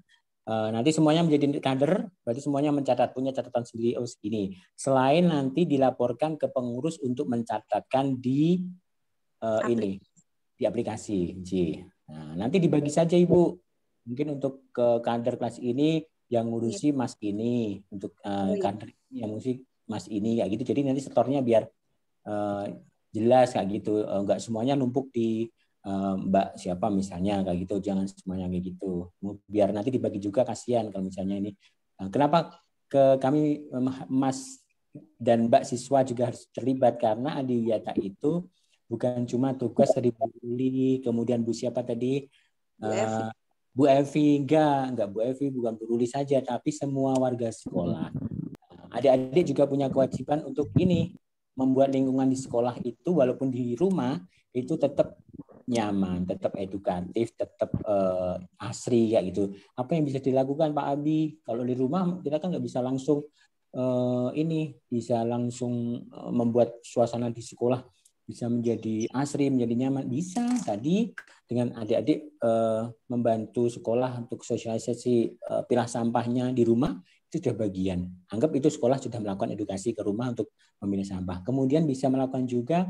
nanti semuanya menjadi kader, berarti semuanya mencatat, punya catatan sendiri. Oh segini. Selain nanti dilaporkan ke pengurus untuk mencatatkan di di aplikasi. Nah, nanti dibagi saja Ibu. Mungkin untuk ke kader kelas ini yang ngurusi Mas ini, untuk kader yang ngurusi Mas ini, kayak gitu. Jadi nanti setornya biar jelas kayak gitu, nggak semuanya numpuk di Mbak siapa misalnya kayak gitu, jangan semuanya kayak gitu. Biar nanti dibagi juga, kasihan kalau misalnya ini. Kenapa kami Mas dan Mbak siswa juga harus terlibat, karena Adiwiyata itu bukan cuma tugas dari Bu Luli, kemudian Bu siapa tadi, Bu Evi, enggak Bu Evi, bukan Bu Luli saja, tapi semua warga sekolah. Adik-adik juga punya kewajiban untuk ini, membuat lingkungan di sekolah itu walaupun di rumah itu tetap nyaman, tetap edukatif, tetap asri kayak gitu. Apa yang bisa dilakukan Pak Abi? Kalau di rumah kita kan nggak bisa langsung membuat suasana di sekolah bisa menjadi asri, menjadi nyaman. Bisa tadi dengan adik-adik membantu sekolah untuk sosialisasi pilah sampahnya di rumah. Itu sudah bagian. Anggap itu sekolah sudah melakukan edukasi ke rumah untuk memilah sampah. Kemudian bisa melakukan juga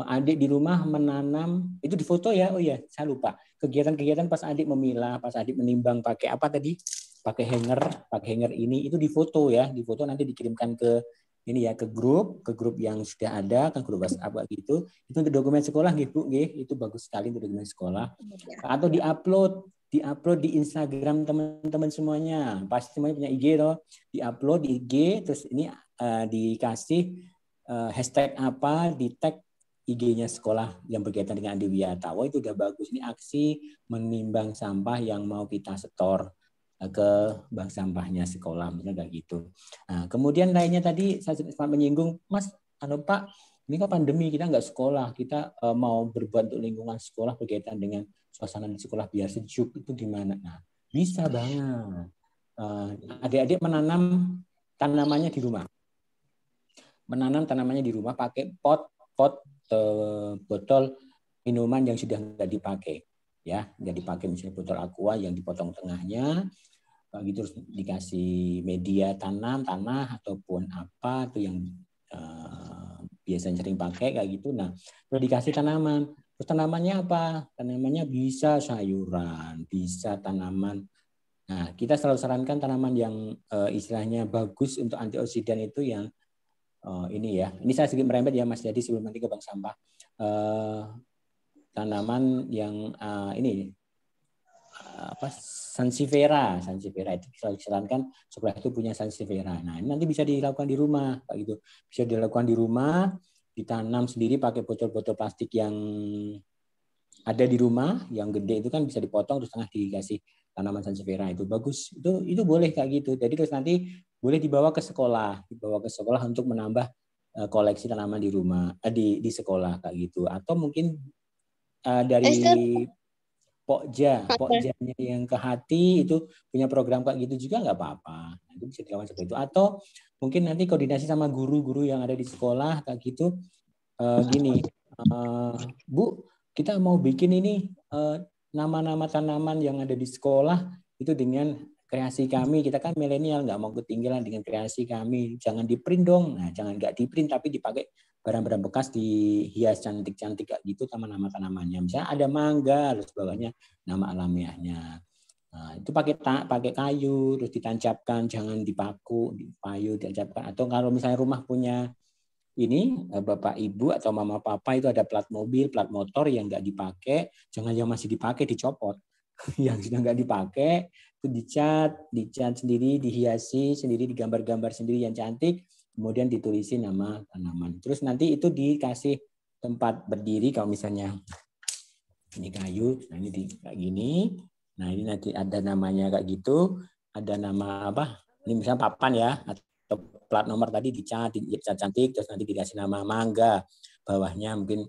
adik di rumah menanam, itu difoto ya. Oh ya, saya lupa. Kegiatan-kegiatan pas adik memilah, pas adik menimbang pakai apa tadi? Pakai hanger ini itu difoto ya. Difoto nanti dikirimkan ke ini ya, ke grup yang sudah ada, kan grup WhatsApp gitu. Itu untuk dokumen sekolah nggih Bu, nggih. Itu bagus sekali untuk dokumen sekolah. Atau diupload di Instagram teman-teman semuanya. Pasti semuanya punya IG toh. Diupload di IG, terus ini dikasih hashtag apa, di tag IG-nya sekolah yang berkaitan dengan Adiwiyata. Wah, itu udah bagus. Ini aksi menimbang sampah yang mau kita setor ke bank sampahnya sekolah, misalnya kayak gitu. Nah, kemudian lainnya tadi saya sempat menyinggung, Mas, Pak, ini kan pandemi, kita nggak sekolah, kita mau berbuat untuk lingkungan sekolah berkaitan dengan suasana di sekolah biar sejuk, itu gimana? Nah, bisa banget. Adik-adik menanam tanamannya di rumah. Pakai pot botol minuman yang sudah nggak dipakai. Ya, nggak dipakai, misalnya botol aqua yang dipotong tengahnya, gitu, terus dikasih media tanah ataupun apa tuh yang biasanya sering pakai kayak gitu. Nah, terus dikasih tanaman. Terus tanamannya apa? Tanamannya bisa sayuran, bisa tanaman. Nah, kita selalu sarankan tanaman yang istilahnya bagus untuk antioksidan itu yang ini ya. Ini saya sedikit merembet ya Mas Jadi sebelum nanti ke bank sampah. Tanaman yang ini Sansevieria itu selalu disarankan sekolah itu punya Sansevieria. Nah, ini nanti bisa dilakukan di rumah kayak gitu. Bisa dilakukan di rumah, ditanam sendiri pakai botol-botol plastik yang ada di rumah, yang gede itu kan bisa dipotong terus tengah dikasih tanaman Sansevieria. Itu bagus. Itu boleh kayak gitu. Jadi terus nanti boleh dibawa ke sekolah untuk menambah koleksi tanaman di rumah, di sekolah kayak gitu. Atau mungkin dari Pokjanya yang ke hati itu punya program kayak gitu juga nggak apa-apa. Nah, itu bisa dilakukan seperti itu. Atau mungkin nanti koordinasi sama guru-guru yang ada di sekolah kayak gitu. Gini, Bu, kita mau bikin ini nama-nama tanaman yang ada di sekolah itu dengan kreasi kami, kita kan milenial nggak mau ketinggalan dengan kreasi kami, jangan di print dong. Nah, jangan nggak di print tapi dipakai barang-barang bekas dihias cantik-cantik kayak gitu sama nama tanamannya. Misalnya ada mangga, terus bawahnya nama alamiahnya. Nah, itu pakai kayu terus ditancapkan, jangan dipaku, dipayu, ditancapkan. Atau kalau misalnya rumah punya ini bapak ibu atau mama papa itu ada plat mobil, plat motor yang nggak dipakai, jangan yang masih dipakai dicopot. Yang sudah nggak dipakai itu dicat sendiri, dihiasi sendiri, digambar-gambar sendiri yang cantik, kemudian ditulisin nama tanaman. Terus nanti itu dikasih tempat berdiri kalau misalnya ini kayu, nah ini kayak gini. Nah ini nanti ada namanya kayak gitu, ada nama apa? Ini misalnya papan ya, atau plat nomor tadi dicat cantik, terus nanti dikasih nama mangga, bawahnya mungkin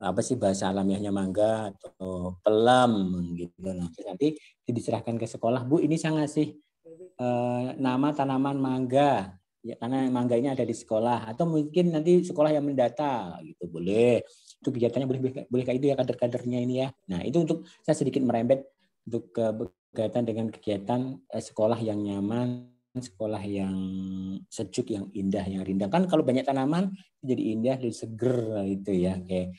apa sih bahasa alamiahnya mangga atau pelem gitu. Nah, terus nanti diserahkan ke sekolah, Bu ini saya ngasih nama tanaman mangga, ya karena mangga ini ada di sekolah, atau mungkin nanti sekolah yang mendata gitu boleh. Itu kegiatannya boleh kayak itu ya kader-kadernya ini ya. Nah itu untuk saya sedikit merembet untuk berkaitan dengan kegiatan sekolah yang nyaman, sekolah yang sejuk, yang indah, yang rindang. Kan kalau banyak tanaman jadi indah, jadi seger gitu ya. Oke.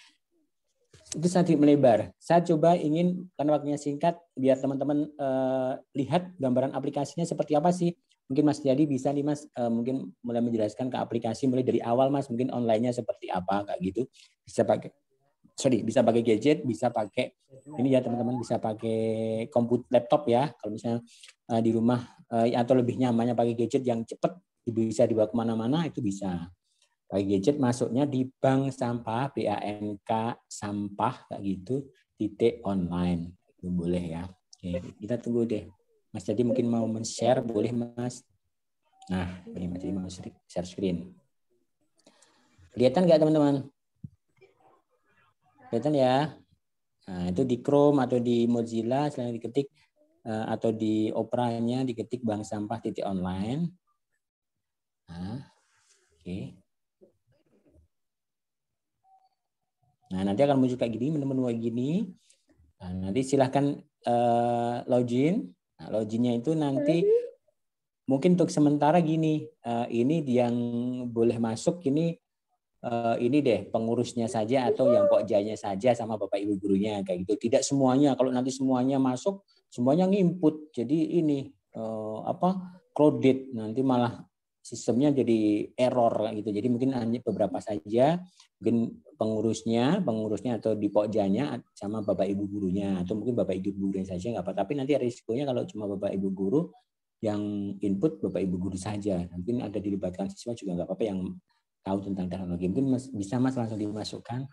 Itu sedikit melebar. Saya coba ingin karena waktunya singkat biar teman-teman lihat gambaran aplikasinya seperti apa sih. Mungkin Mas Jadi bisa nih Mas mungkin mulai menjelaskan ke aplikasi mulai dari awal Mas, mungkin online-nya seperti apa kayak gitu. Bisa pakai gadget, bisa pakai ini ya teman-teman, bisa pakai komputer laptop ya. Kalau misalnya di rumah atau lebih nyamannya pakai gadget yang cepat bisa dibawa kemana-mana itu bisa. Pakai gadget masuknya di bank sampah BANK sampah kayak gitu .online itu boleh ya. Oke, kita tunggu deh. Mas Jadi mungkin mau men-share boleh Mas. Nah, ini Mas Jadi mau share screen. Kelihatan nggak teman-teman? Kelihatan ya? Nah, itu di Chrome atau di Mozilla selain diketik atau di Opera-nya diketik bank sampah .online. Nah, oke. Nah, nanti akan muncul kayak gini, menu-menu kayak gini. Nah, nanti silahkan login. Nah, loginnya itu nanti mungkin untuk sementara gini, ini yang boleh masuk ini deh pengurusnya saja atau yang pokjanya saja sama Bapak Ibu gurunya kayak gitu. Tidak semuanya. Kalau nanti semuanya masuk, semuanya nginput. Jadi ini crowded, nanti malah sistemnya jadi error gitu. Jadi mungkin hanya beberapa saja, mungkin pengurusnya atau di pokjanya sama Bapak Ibu gurunya, atau mungkin Bapak Ibu gurunya saja nggak apa. Tapi nanti risikonya kalau cuma Bapak Ibu guru yang input Bapak Ibu guru saja, mungkin ada dilibatkan siswa juga nggak apa-apa yang tahu tentang teknologi. Mungkin bisa Mas langsung dimasukkan.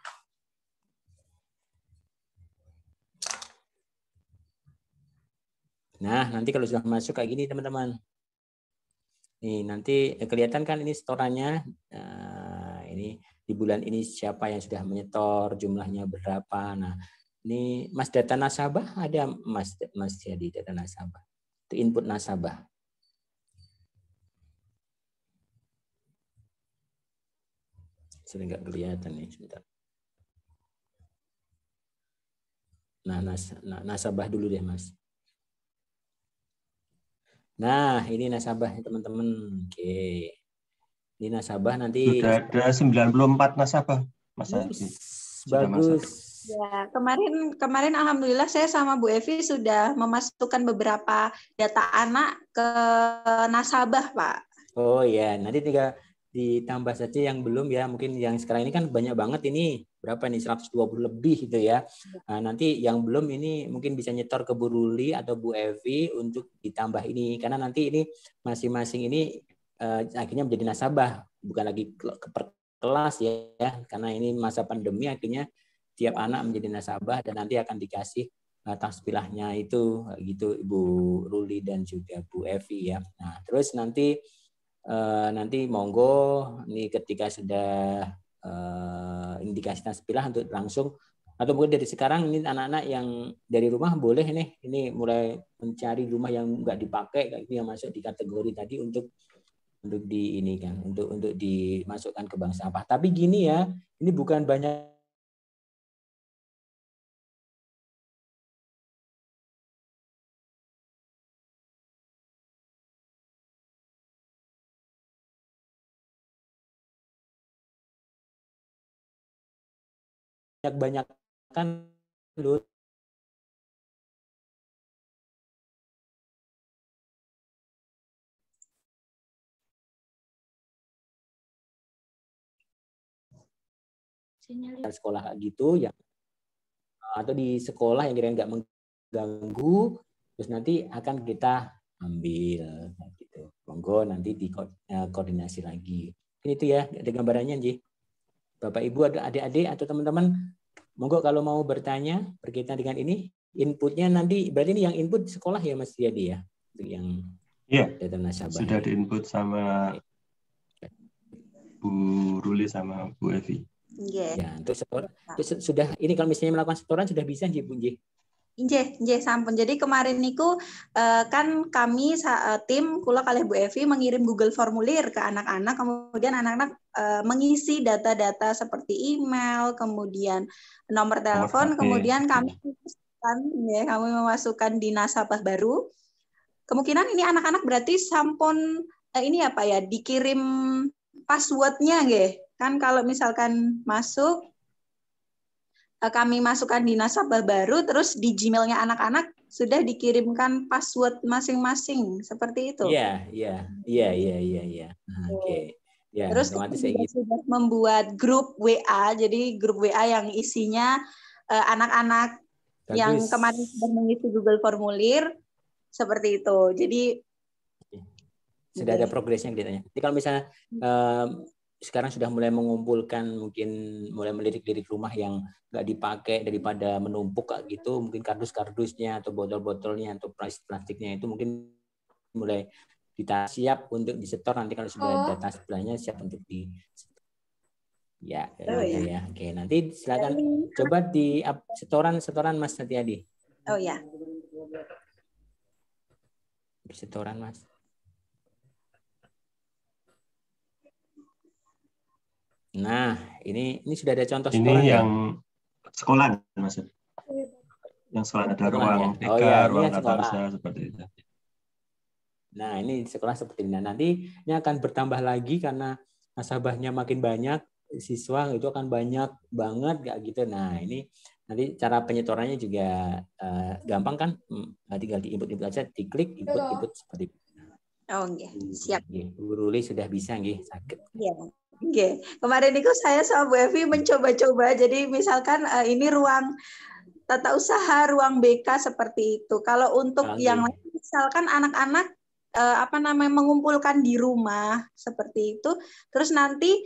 Nah, nanti kalau sudah masuk kayak gini teman-teman. Nih, nanti kelihatan kan ini setorannya. Nah, ini di bulan ini siapa yang sudah menyetor, jumlahnya berapa. Nah, ini Mas data nasabah ada Mas Jadi data nasabah. Itu input nasabah. Sudah nggak kelihatan nih, sebentar. Nah, nasabah dulu deh, Mas. Nah, ini nasabah teman-teman. Oke. Ini nasabah nanti sudah ada 94 nasabah, Mas Adi. Bagus. Ya, kemarin alhamdulillah saya sama Bu Evi sudah memasukkan beberapa data anak ke nasabah, Pak. Oh ya, nanti tinggal ditambah saja yang belum ya. Mungkin yang sekarang ini kan banyak banget ini. Berapa nih? 120 lebih gitu ya. Nah, nanti yang belum ini mungkin bisa nyetor ke Bu Ruli atau Bu Evi untuk ditambah ini. Karena nanti ini masing-masing ini akhirnya menjadi nasabah. Bukan lagi per kelas ya. Karena ini masa pandemi akhirnya tiap anak menjadi nasabah dan nanti akan dikasih tasbilahnya itu gitu Ibu Ruli dan juga Bu Evi ya. Nah, terus nanti monggo ini ketika sudah indikasi tasbilah untuk langsung atau mungkin dari sekarang ini anak-anak yang dari rumah boleh nih ini mulai mencari rumah yang enggak dipakai kayak itu yang masuk di kategori tadi untuk di ini kan untuk dimasukkan ke bank sampah. Tapi gini ya, ini bukan banyak banyak kan Lut. Sekolah gitu yang atau di sekolah yang kira-kira nggak mengganggu, terus nanti akan kita ambil gitu. Monggo nanti koordinasi lagi. Ini itu ya, ada gambarannya Ji. Bapak Ibu, ada adik-adik atau teman-teman, monggo kalau mau bertanya berkaitan dengan ini, inputnya nanti berarti ini yang input sekolah ya Mas Yadi ya, yang data nasabah. Sudah diinput sama Bu Ruli sama Bu Evi. Ya, untuk sudah ini kalau misalnya melakukan setoran sudah bisa Ji Bu Ji. Nggih, sampun. Jadi kemarin niku kan kami tim kula kalih Bu Evi mengirim Google formulir ke anak-anak, kemudian anak-anak mengisi data-data seperti email, kemudian nomor telepon, kemudian kami memasukkan di nasabah baru. Kemungkinan ini anak-anak berarti sampun ini apa ya, dikirim passwordnya nggih. Kan kalau misalkan masuk kami masukkan di nasabah baru, terus di Gmail-nya anak-anak sudah dikirimkan password masing-masing, seperti itu. Iya. Oke. Ya, terus sudah membuat grup WA, jadi grup WA yang isinya anak-anak yang kemarin sudah mengisi Google formulir, seperti itu. Jadi sudah ada progresnya gitu ya. Jadi kalau misalnya sekarang sudah mulai mengumpulkan, mungkin mulai melirik-lirik rumah yang nggak dipakai, daripada menumpuk kayak gitu, mungkin kardus-kardusnya atau botol-botolnya atau plastiknya itu mungkin mulai kita siap untuk disetor nanti kalau sudah data sebelahnya siap untuk di ya. Oke, nanti silakan coba di setoran Mas Setiadi. Oh ya. Setoran Mas. Nah, ini sudah ada contoh ini yang sekolah Mas. Yang sekolah ada ruang TK, ruang tata usaha seperti itu. Nah, ini sekolah seperti ini. Nanti ini akan bertambah lagi karena nasabahnya makin banyak, siswa itu akan banyak banget kayak gitu. Nah, ini nanti cara penyetorannya juga gampang kan? Tinggal diinput aja, diklik input seperti itu. Oh, nggih. Siap. Bu Ruli sudah bisa nggih, sakit. Iya. Oke, kemarin itu saya sama Bu Evi mencoba-coba. Jadi misalkan ini ruang tata usaha, ruang BK seperti itu. Kalau untuk yang lain, misalkan anak-anak mengumpulkan di rumah seperti itu, terus nanti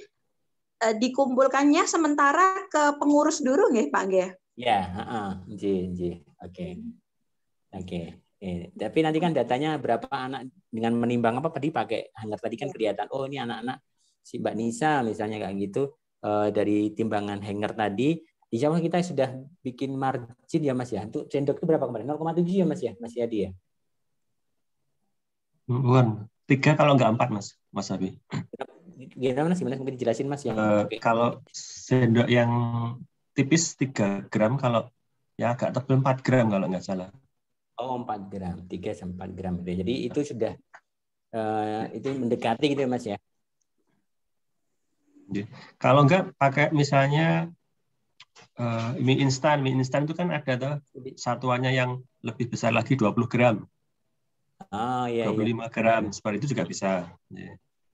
dikumpulkannya sementara ke pengurus dulu nggih Pak nggih? Ya, Oke. Tapi nanti kan datanya berapa anak dengan menimbang apa tadi pakai hanya tadi kan kelihatan ini anak-anak si Mbak Nisa misalnya kayak gitu dari timbangan hanger tadi, insya Allah kita sudah bikin margin ya Mas ya. Untuk sendok itu berapa kemarin? 0,7 ya Mas ya, Mas Yadi ya? 3 kalau nggak 4 Mas Abi. Gimana Mas? Gimana mungkin dijelasin Mas yang kalau sendok yang tipis 3 gram, kalau ya agak tebal 4 gram kalau nggak salah. Oh 4 gram, 3-4 gram. Jadi itu sudah itu mendekati gitu ya Mas ya. Kalau enggak pakai misalnya mie instan itu kan ada tuh satuannya yang lebih besar lagi 20 gram. 25 gram, seperti itu juga bisa.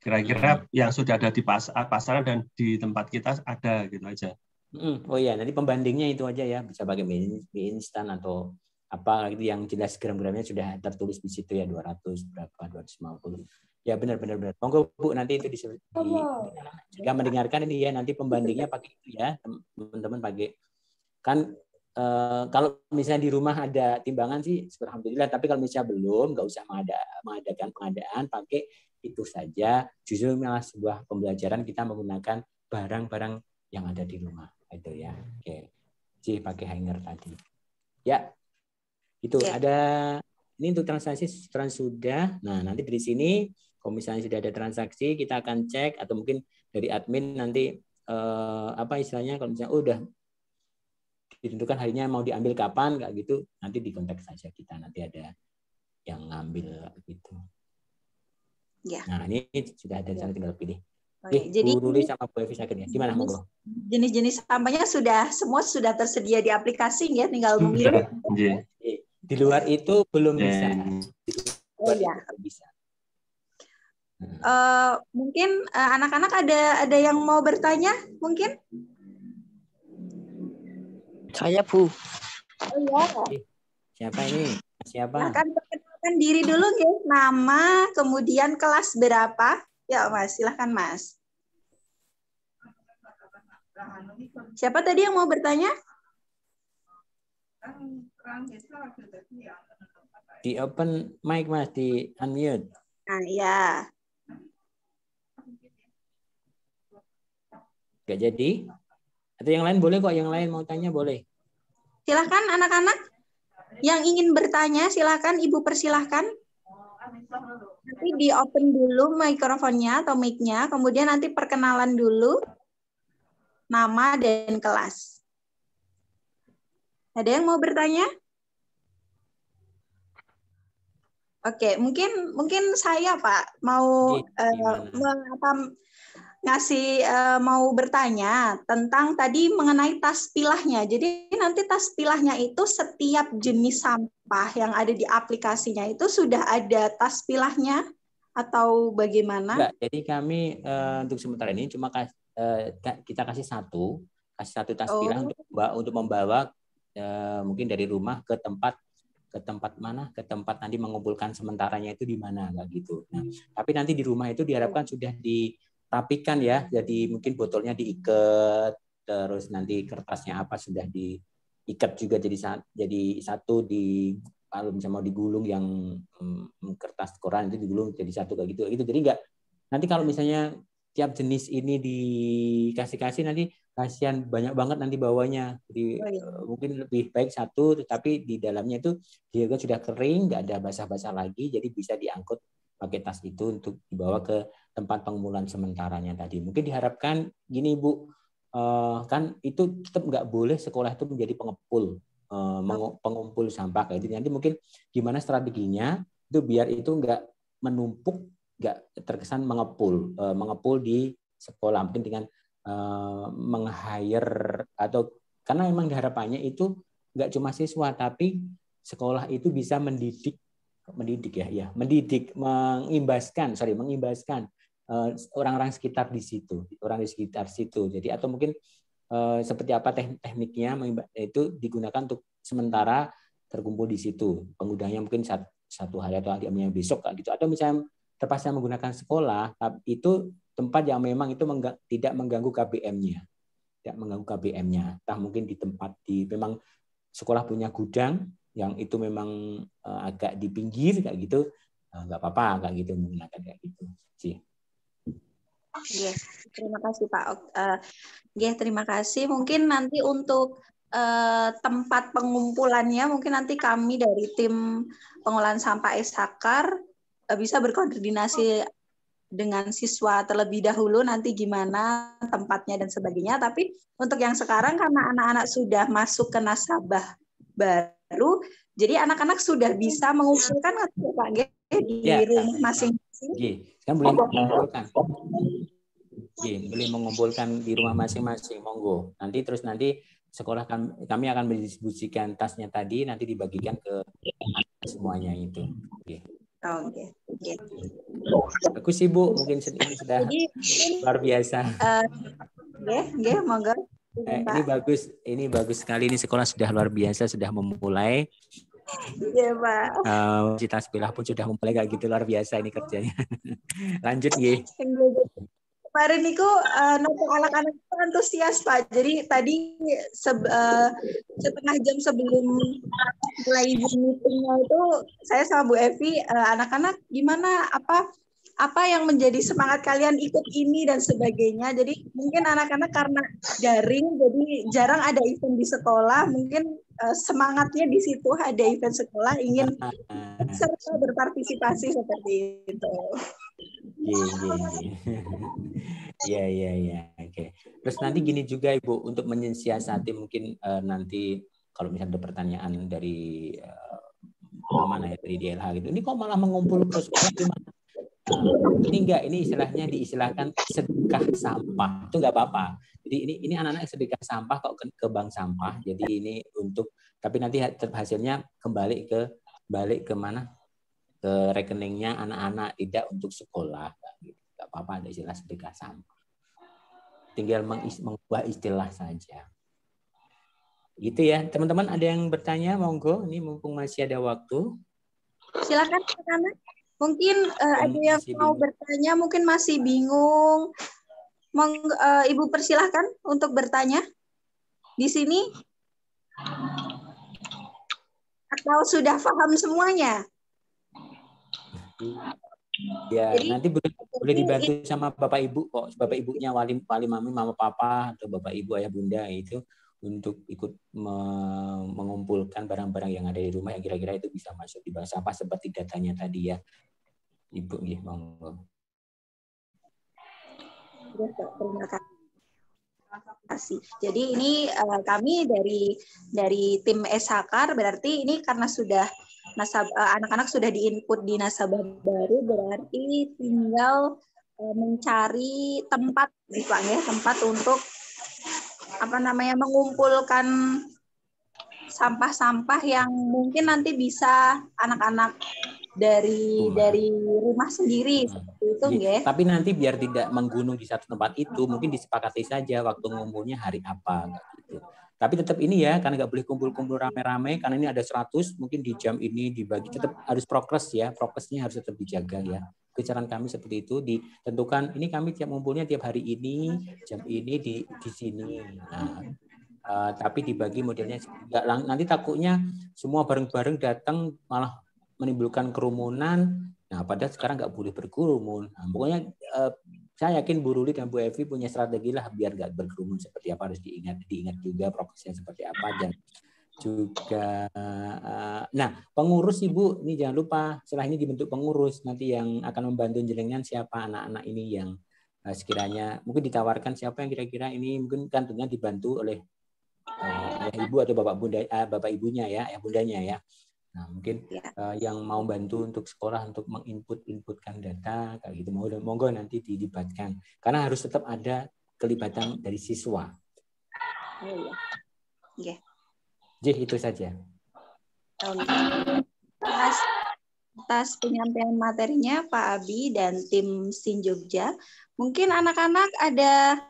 Kira-kira yang sudah ada di pasaran dan di tempat kita ada gitu aja. Oh iya, nanti pembandingnya itu aja ya, bisa pakai mie instan atau apa gitu yang jelas gram-gramnya sudah tertulis di situ ya, 200 berapa, 250. Ya benar. Monggo Bu, nanti itu jika mendengarkan ini ya, nanti pembandingnya pakai itu ya, teman-teman pakai. Kan kalau misalnya di rumah ada timbangan sih, alhamdulillah. Tapi kalau misalnya belum, nggak usah mengadakan pengadaan, pakai itu saja. Justru malah sebuah pembelajaran kita menggunakan barang-barang yang ada di rumah. Itu ya. Oke. Jadi pakai hanger tadi. Ya. Itu ada ini untuk transaksi sudah. Nah, nanti dari sini kalau misalnya sudah ada transaksi, kita akan cek atau mungkin dari admin nanti apa istilahnya kalau misalnya udah ditentukan harinya mau diambil kapan kayak gitu, nanti dikontak saja kita, nanti ada yang ngambil gitu. Ya. Nah, ini sudah ada, tinggal pilih. Jadi Bu Ruli sama Bu Evi Sakin ya. Gimana monggo? Jenis-jenis sampahnya semua sudah tersedia di aplikasi ya, tinggal memilih. Di luar itu belum bisa. Oh ya. Bisa. Mungkin anak-anak ada yang mau bertanya mungkin? Saya Bu. Oh ya. Siapa ini? Siapa? Silahkan perkenalkan diri dulu guys, nama, kemudian kelas berapa? Ya Mas, silahkan Mas. Siapa tadi yang mau bertanya? Di open mic Mas, di unmute. Nah ya. Gak jadi? Atau yang lain boleh kok, yang lain mau tanya boleh. Silahkan anak-anak yang ingin bertanya, silahkan Ibu persilahkan. Nanti di open dulu mikrofonnya atau mic-nya, kemudian nanti perkenalan dulu nama dan kelas. Ada yang mau bertanya? Oke, mungkin saya Pak mau mau bertanya tentang tadi mengenai tas pilahnya. Jadi nanti tas pilahnya itu setiap jenis sampah yang ada di aplikasinya itu sudah ada tas pilahnya atau bagaimana? Enggak, jadi kami untuk sementara ini cuma kita kasih satu tas pilah untuk membawa mungkin dari rumah ke tempat mana? Ke tempat nanti mengumpulkan sementaranya itu di mana, enggak gitu. Nah, tapi nanti di rumah itu diharapkan sudah dirapikan ya. Jadi mungkin botolnya diikat, terus nanti kertasnya apa sudah diikat juga jadi satu kalau misalnya mau digulung yang kertas koran itu digulung jadi satu kayak gitu. Jadi enggak nanti kalau misalnya tiap jenis ini dikasih nanti kasihan banyak banget nanti bawanya. Jadi mungkin lebih baik satu, tetapi di dalamnya itu dia sudah kering, nggak ada basah-basah lagi, jadi bisa diangkut pakai tas itu untuk dibawa ke tempat pengumpulan sementaranya tadi. Mungkin diharapkan gini Bu, kan itu tetap nggak boleh sekolah itu menjadi pengumpul sampah kayak itu. Nanti mungkin gimana strateginya itu biar itu nggak menumpuk, nggak terkesan mengepul di sekolah, mungkin dengan meng-hire atau karena memang harapannya itu nggak cuma siswa tapi sekolah itu bisa mengimbaskan orang-orang sekitar di situ, Jadi atau mungkin seperti apa tekniknya itu digunakan untuk sementara terkumpul di situ. Penggunanya mungkin satu hari atau yang besok gitu. Atau misalnya terpaksa menggunakan sekolah, itu tempat yang memang itu tidak mengganggu KBM-nya. Entah mungkin di tempat memang sekolah punya gudang yang itu memang agak di pinggir kayak gitu, nggak apa-apa kayak gitu menggunakan kayak gitu sih. Yes, terima kasih Pak. Terima kasih. Mungkin nanti untuk tempat pengumpulannya mungkin nanti kami dari tim pengolahan sampah Eshakar bisa berkoordinasi dengan siswa terlebih dahulu nanti gimana tempatnya dan sebagainya. Tapi untuk yang sekarang karena anak-anak sudah masuk ke nasabah baru, jadi anak-anak sudah bisa mengumpulkan Pak di rumah masing-masing. Kan boleh mengumpulkan. Boleh mengumpulkan di rumah masing-masing, monggo. Nanti sekolah kami akan mendistribusikan tasnya tadi, nanti dibagikan ke semuanya itu. Oke. Bagus Ibu, mungkin ini sudah luar biasa. Monggo. Ini bagus sekali, ini sekolah sudah luar biasa, sudah memulai. Iya Pak. Tas pilah pun sudah memulai kayak gitu, luar biasa ini kerjanya. Lanjut nggih. Kemarin niku anak-anak itu antusias Pak. Jadi tadi setengah jam sebelum mulai meetingnya itu saya sama Bu Evi, anak-anak gimana apa yang menjadi semangat kalian ikut ini dan sebagainya. Jadi mungkin anak-anak karena daring jadi jarang ada event di sekolah, mungkin semangatnya di situ ada event sekolah ingin serta berpartisipasi seperti itu. Iya. Oke. Terus nanti gini juga Ibu, untuk menyiasati mungkin nanti kalau misalnya ada pertanyaan dari mana ya, dari DLH gitu. Ini kok malah mengumpul ke sekolah gimana? Ini istilahnya diistilahkan sedekah sampah. Itu nggak apa-apa. Jadi ini anak-anak sedekah sampah kok ke bank sampah. Jadi ini untuk, tapi nanti hasilnya kembali ke mana? Ke rekeningnya anak-anak, tidak untuk sekolah. Nggak apa-apa, ada istilah sedekah sampah. Tinggal mengubah istilah saja. Gitu ya, teman-teman, ada yang bertanya, monggo. Ini mumpung masih ada waktu. Silakan, anak-anak. Mungkin ada yang mau bertanya, mungkin masih bingung. Ibu persilahkan untuk bertanya di sini. Atau sudah paham semuanya? Ya, jadi, nanti boleh dibantu sama Bapak Ibu kok. Bapak Ibunya wali mami, mama papa, atau Bapak Ibu ayah bunda itu untuk ikut mengumpulkan barang-barang yang ada di rumah yang kira-kira itu bisa masuk di bank sampah seperti datanya tadi ya. Ibu nggih, monggo. Terima kasih. Jadi ini kami dari tim SHKAR, berarti ini karena sudah anak-anak sudah diinput di nasabah baru, berarti tinggal mencari tempat, ya, tempat untuk mengumpulkan sampah-sampah yang mungkin nanti bisa anak-anak dari rumah sendiri seperti itu, nggih. Tapi nanti biar tidak menggunung di satu tempat itu, mungkin disepakati saja waktu ngumpulnya hari apa gitu. Tapi tetap ini ya, karena nggak boleh kumpul-kumpul rame-rame, karena ini ada 100, mungkin di jam ini dibagi, tetap harus progres ya, progresnya harus tetap dijaga ya. Saran kami seperti itu, ditentukan ini kami tiap ngumpulnya tiap hari ini, jam ini di sini. Nah, tapi dibagi modelnya, nanti takutnya semua bareng-bareng datang malah menimbulkan kerumunan. Nah, padahal sekarang nggak boleh berkerumun. Nah, pokoknya saya yakin Bu Ruli dan Bu Evi punya strategi lah biar nggak berkerumun seperti apa, harus diingat juga prosesnya seperti apa, dan juga nah, pengurus Ibu ini jangan lupa setelah ini dibentuk pengurus, nanti yang akan membantu jenengan siapa, anak-anak ini yang sekiranya mungkin ditawarkan siapa yang kira-kira ini mungkin kan tentunya dibantu oleh ibu atau bapak ibunya ya, bundanya ya. Nah, mungkin yang mau bantu untuk sekolah untuk menginputkan data kayak gitu, monggo nanti dilibatkan karena harus tetap ada kelibatan dari siswa. Oh iya. Yeah. Jadi itu saja. Atas penyampaian materinya Pak Abi dan tim SIN Jogja. Mungkin anak-anak ada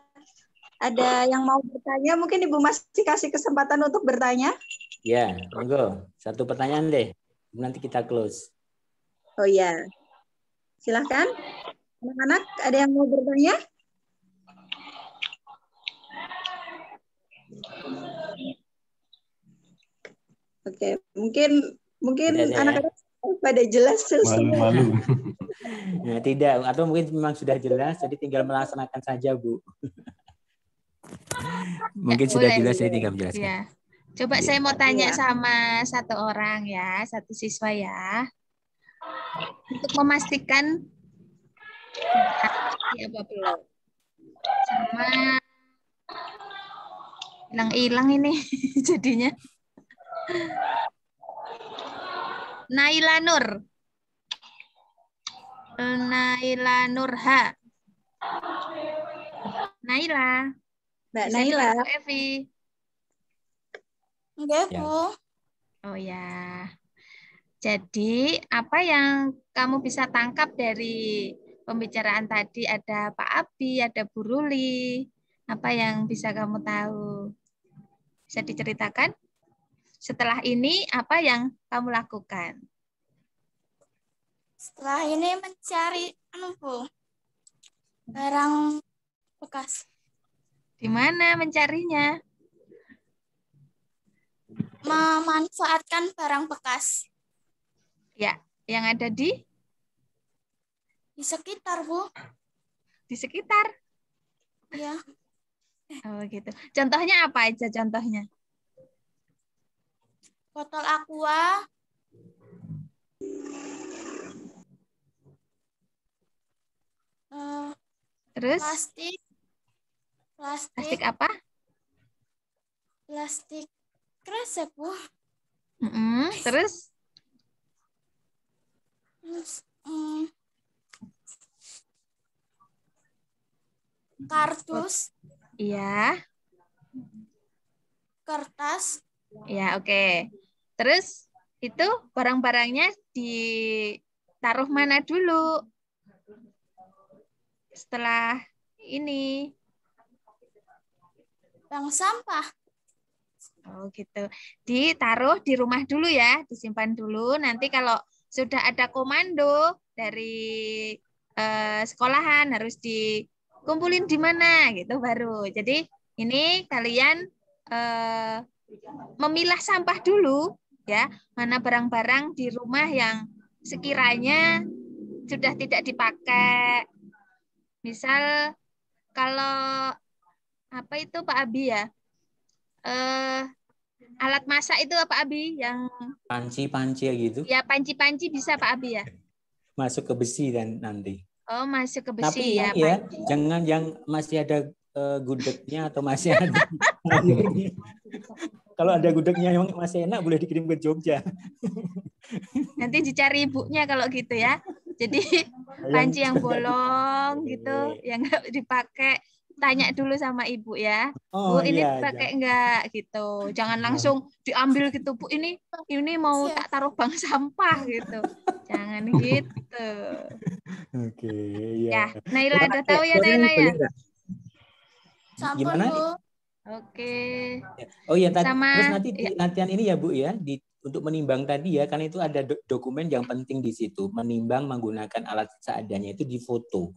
yang mau bertanya, mungkin Ibu masih kasih kesempatan untuk bertanya. Ya, monggo. Satu pertanyaan deh. Nanti kita close. Oh ya. Silahkan. Anak-anak ada yang mau bertanya? Oke, mungkin anak-anak pada jelas semua. Malu-malu. Nah, tidak, atau mungkin memang sudah jelas, jadi tinggal melaksanakan saja, Bu. Mungkin sudah jelas, jadi tinggal menjelaskan. Ya. Coba saya mau tanya sama satu orang ya, satu siswa ya, untuk memastikan apa belum, sama hilang ini jadinya. Naila Nurha. Naila. Mbak Naila. Evi. Enggak, Bu. Oh ya. Jadi, apa yang kamu bisa tangkap dari pembicaraan tadi? Ada Pak Abi, ada Bu Ruli. Apa yang bisa kamu tahu? Bisa diceritakan? Setelah ini, apa yang kamu lakukan? Setelah ini mencari Bu, barang bekas. Di mana mencarinya? Memanfaatkan barang bekas. Ya, yang ada di sekitar, Bu. Di sekitar? Ya. Oh, gitu. Contohnya apa aja contohnya? Botol aqua. Terus? Plastik apa? Plastik kresek, Bu. Terus? Kardus. Iya. Kertas. Ya, oke. Terus itu barang-barangnya ditaruh mana dulu? Setelah ini. Bank sampah. Oh gitu. Ditaruh di rumah dulu ya, disimpan dulu. Nanti kalau sudah ada komando dari sekolahan harus dikumpulin di mana gitu baru. Jadi ini kalian memilah sampah dulu ya, mana barang-barang di rumah yang sekiranya sudah tidak dipakai. Misal kalau apa itu Pak Abi ya? Alat masak itu apa Abi yang Panci-panci gitu. Ya panci-panci bisa Pak Abi ya. Masuk ke besi dan nanti. Oh masuk ke Tapi besi ya. ya jangan yang masih ada gudegnya atau masih ada. Kalau ada gudegnya yang masih enak boleh dikirim ke Jogja. Nanti dicari ibunya kalau gitu ya. Jadi panci yang bolong gitu, yang nggak dipakai, tanya dulu sama ibu ya. Bu, ini pakai enggak gitu. Jangan langsung diambil gitu, Bu. Ini mau tak taruh bank sampah gitu. Jangan gitu. Oke, ya. Naila udah tahu ya Naila ya? Gimana? Oke. Oh iya, terus nanti di latihan ini ya Bu ya, untuk menimbang tadi ya, karena itu ada dokumen yang penting di situ. Menimbang menggunakan alat seadanya itu difoto.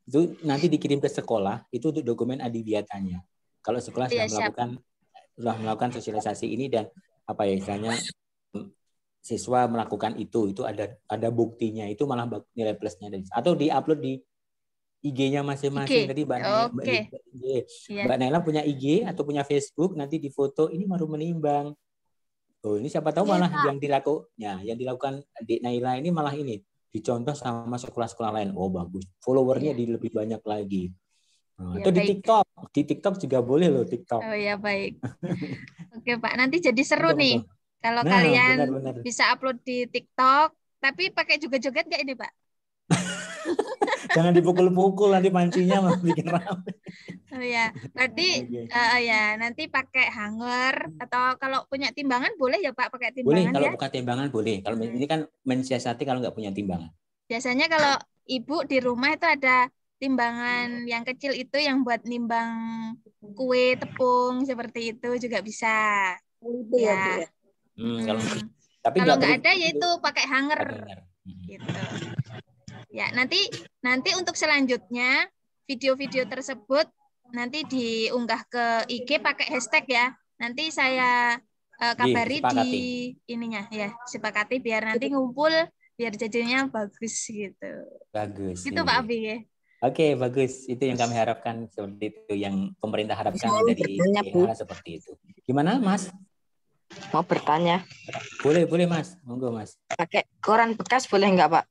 Itu nanti dikirim ke sekolah, itu untuk dokumen adiwiatanya. Kalau sekolah sudah melakukan sosialisasi ini dan apa ya istilahnya siswa melakukan itu ada buktinya, itu malah nilai plusnya. Atau diupload di IG-nya masing-masing. Tadi Mbak Naila punya IG atau punya Facebook, nanti difoto, ini baru menimbang. Oh, ini siapa tahu malah yang dilakukan Adik Naila ini malah ini dicontoh sama sekolah-sekolah lain. Oh bagus, followernya lebih banyak lagi. Atau di TikTok juga boleh loh TikTok. Oh ya baik. Oke Pak, nanti jadi seru nih kalau kalian benar. Bisa upload di TikTok, tapi pakai juga joget nggak ini Pak? Jangan dipukul-pukul nanti pancinya malah bikin ramai. Oh ya, berarti nanti pakai hanger atau kalau punya timbangan boleh ya Pak pakai timbangan. Boleh kalau pakai timbangan boleh. Kalau ini kan mensiasati kalau nggak punya timbangan. Biasanya kalau ibu di rumah itu ada timbangan yang kecil itu yang buat nimbang kue tepung seperti itu juga bisa. Itu ya. Tapi kalau nggak ada ya itu pakai hanger. Gitu. Ya, nanti untuk selanjutnya video-video tersebut nanti diunggah ke IG pakai hashtag ya. Nanti saya kabari di ininya ya, sepakati biar nanti ngumpul biar jadinya bagus gitu. Bagus. Gitu Pak Abi ya. Oke, bagus. Itu yang kami harapkan seperti itu, yang pemerintah harapkan dari hal seperti itu. Gimana, Mas? Mau bertanya. Boleh, Mas. Monggo, Mas. Pakai koran bekas boleh nggak, Pak?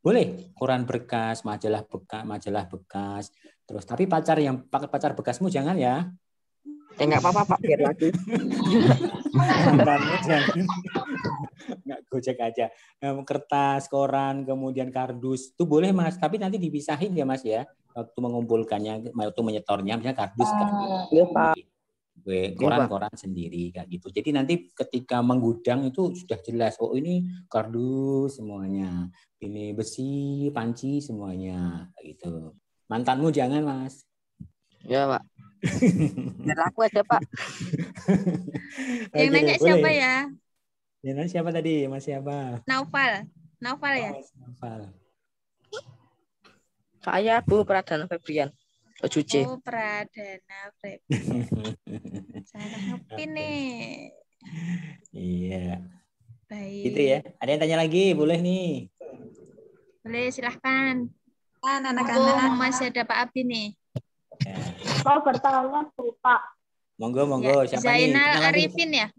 Boleh, koran bekas, majalah bekas. Terus tapi pakai pacar bekasmu jangan ya. Enggak apa-apa, Pak, biar lagi. Enggak gojek aja. Kertas, koran, kemudian kardus itu boleh Mas, tapi nanti dipisahin ya Mas ya. Waktu mengumpulkannya, waktu menyetornya misalnya kardus koran sendiri kayak gitu. Jadi nanti ketika menggudang itu sudah jelas, oh ini kardus semuanya. Ini besi, panci semuanya gitu. Mantanmu jangan, Mas. Ya, Pak. Biar aku aja, Pak. Yang nanya siapa ya? Yang nanya siapa tadi? Mas siapa? Naufal ya? Naufal. Saya Bu Pradana Febrian. Cuci. Oh, Pradana Febrian. Saya ngerti nih. Iya. Baik. Gitu ya. Ada yang tanya lagi? Boleh nih. Boleh, silahkan. Anak-anak. Masih ada Pak Abi nih. Mau bertanya Pak. Monggo. Ya, Siapa Zainal Arifin ya?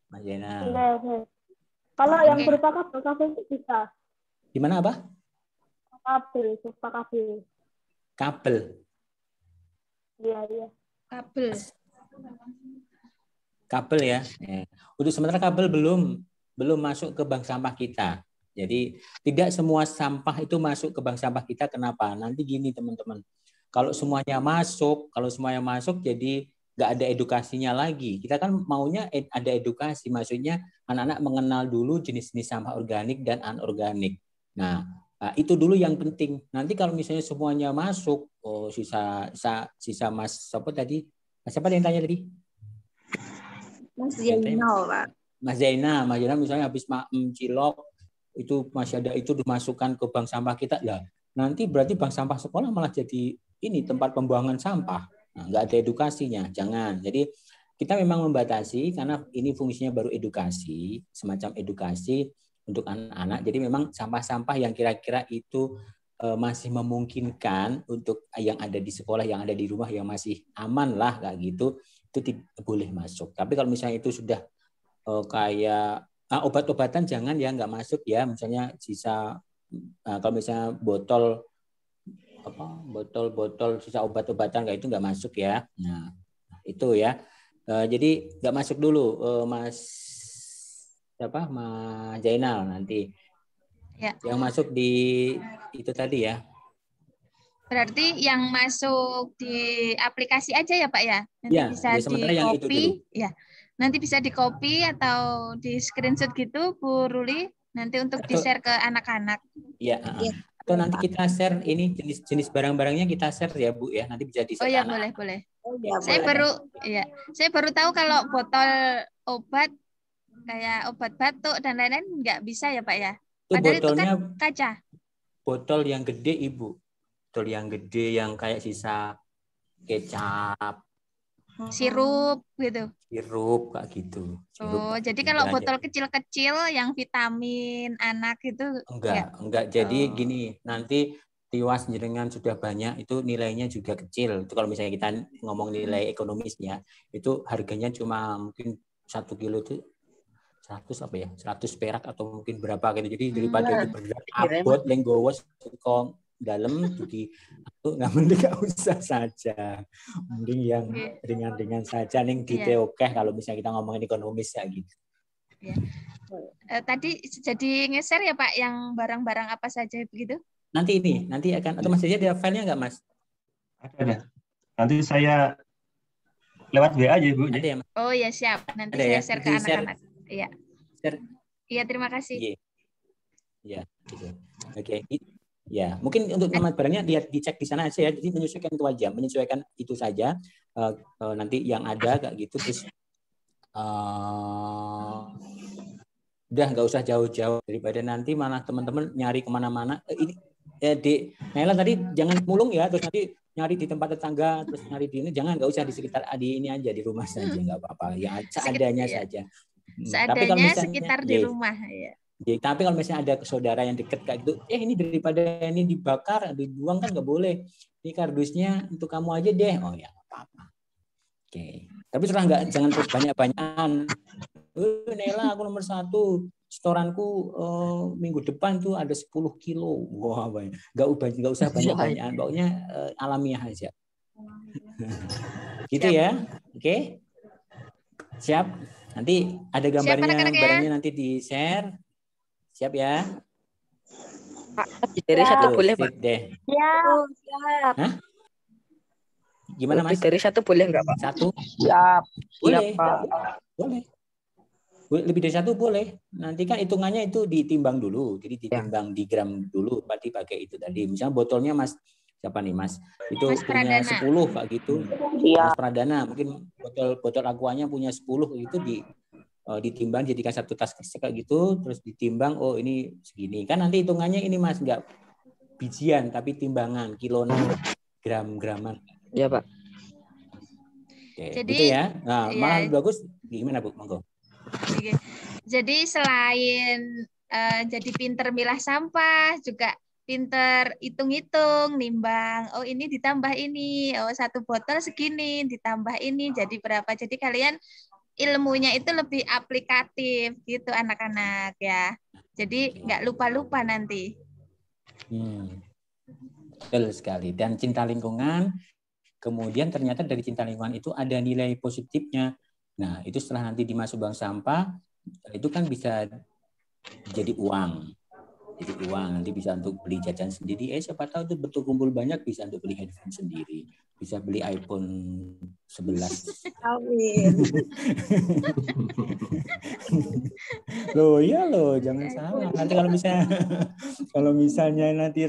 Mas Zainal. Kalau yang berupa kabel bisa. Gimana apa? Kabel. Kabel. Iya. Kabel ya. Untuk sementara kabel belum masuk ke bank sampah kita. Jadi tidak semua sampah itu masuk ke bank sampah kita. Kenapa? Nanti gini teman-teman. kalau semuanya masuk jadi nggak ada edukasinya lagi. Kita kan maunya ada edukasi, maksudnya anak-anak mengenal dulu jenis-jenis sampah organik dan anorganik. Nah, itu dulu yang penting. Nanti kalau misalnya semuanya masuk, sisa Mas siapa tadi? Siapa yang tanya tadi? Mas Zainal, Pak. Mas Zainal misalnya habis cilok itu masih ada itu dimasukkan ke bank sampah kita, ya nanti berarti bank sampah sekolah malah jadi ini tempat pembuangan sampah. Nah, nggak ada edukasinya, jangan. Jadi kita memang membatasi karena ini fungsinya baru edukasi, semacam edukasi untuk anak-anak. Jadi memang sampah-sampah yang kira-kira itu masih memungkinkan untuk yang ada di sekolah, yang ada di rumah, yang masih aman lah kayak gitu, itu tidak boleh masuk. Tapi kalau misalnya itu sudah kayak obat-obatan jangan ya, nggak masuk ya. Misalnya sisa kalau misalnya botol sisa obat-obatan kayak itu nggak masuk ya. Nah itu ya. Jadi nggak masuk dulu, Mas Zainal nanti. Ya. Yang masuk di itu tadi ya. Berarti yang masuk di aplikasi aja ya Pak ya? Nanti ya, bisa di-copy. Ya. Nanti bisa di-copy atau di screenshot gitu Bu Ruli nanti untuk di-share ke anak-anak. Iya, atau nanti kita share ini jenis barang-barangnya kita share ya Bu ya, nanti bisa di-share. Oh ya, boleh. Ya, saya baru tahu kalau botol obat kayak obat batuk dan lain-lain nggak bisa ya Pak ya. Padahal itu kan kaca. Botol yang gede Ibu. Botol yang gede yang kayak sisa kecap, sirup gitu. Sirup kayak gitu. Jadi kalau botol kecil-kecil yang vitamin anak itu enggak. Jadi gini, nanti tiwas jenengan sudah banyak itu nilainya juga kecil. Itu kalau misalnya kita ngomong nilai ekonomisnya, itu harganya cuma mungkin 1 kilo itu 100 perak atau mungkin berapa gitu. Jadi daripada itu berat abot lenggowo kok dalam jadi aku nggak usah saja, mending yang ringan-ringan saja ning diteokeh kalau misalnya kita ngomongin ekonomis ya gitu. Ya. Tadi jadi nge-share ya Pak yang barang-barang apa saja begitu? Nanti akan atau masih ada filenya nggak Mas? Ada. Nanti saya lewat WA aja Bu. Ada ya, Mas? Oh ya siap. Nanti saya share ke anak-anak. Iya. Iya terima kasih. Iya. Oke. Ya, mungkin untuk nama barangnya dicek di sana aja ya. Jadi menyesuaikan itu saja. Nanti yang ada kayak gitu terus udah nggak usah jauh-jauh daripada nanti malah teman-teman nyari kemana-mana. Ini Dek Naila tadi jangan mulung ya, terus nanti nyari di tempat tetangga, terus nyari di ini jangan, nggak usah di sekitar di ini aja di rumah saja nggak apa-apa. Ya seadanya saja. Tapi kalau misalnya, sekitar di rumah ya. Tapi kalau misalnya ada saudara yang dekat kayak gitu, ini daripada ini dibakar, dibuang kan nggak boleh. Ini kardusnya untuk kamu aja deh. Oh ya nggak apa-apa. Oke. Tapi jangan terus banyak-banyakan. Nela aku nomor 1. Setoranku minggu depan tuh ada 10 kilo. Wah banyak. Nggak usah banyak-banyakan. Pokoknya alamiah aja. Gitu ya. Oke. Siap. Nanti ada gambarnya, barangnya nanti di-share. Siap ya? Pak, lebih dari satu boleh, Pak? Ya. Siap. Hah? Gimana, Mas? Lebih dari satu boleh nggak, Pak? Satu? Siap. Boleh. Siap, Pak. Boleh. Lebih dari satu boleh. Nanti kan hitungannya itu ditimbang dulu. Jadi ditimbang di gram dulu. Berarti pakai itu tadi. Misalnya botolnya Mas, siapa nih Mas? Itu Mas punya Pradana. 10 Pak gitu. Iya. Mas Pradana. Mungkin botol aquanya punya 10 gitu ditimbang jadikan satu tas kayak gitu, terus ditimbang, oh ini segini. Kan nanti hitungannya ini Mas, enggak bijian, tapi timbangan, kiloan, gram-graman. Ya Pak. Oke, jadi, gitu ya. Nah, ya. Malah bagus. Gimana Bu? Monggo. Jadi selain jadi pinter milah sampah, juga pinter hitung-hitung, nimbang. Oh ini ditambah ini, oh 1 botol segini, ditambah ini, jadi berapa. Jadi kalian ilmunya itu lebih aplikatif gitu anak-anak ya. Jadi nggak lupa-lupa nanti. Betul sekali. Dan cinta lingkungan, kemudian ternyata dari cinta lingkungan itu ada nilai positifnya. Nah, itu setelah nanti dimasuk bank sampah, itu kan bisa jadi uang. Jadi uang nanti bisa untuk beli jajan sendiri. Siapa tahu tuh betul kumpul banyak bisa untuk beli handphone sendiri. Bisa beli iPhone 11. Amin. Loh ya loh, jangan salah. Nanti kalau misalnya nanti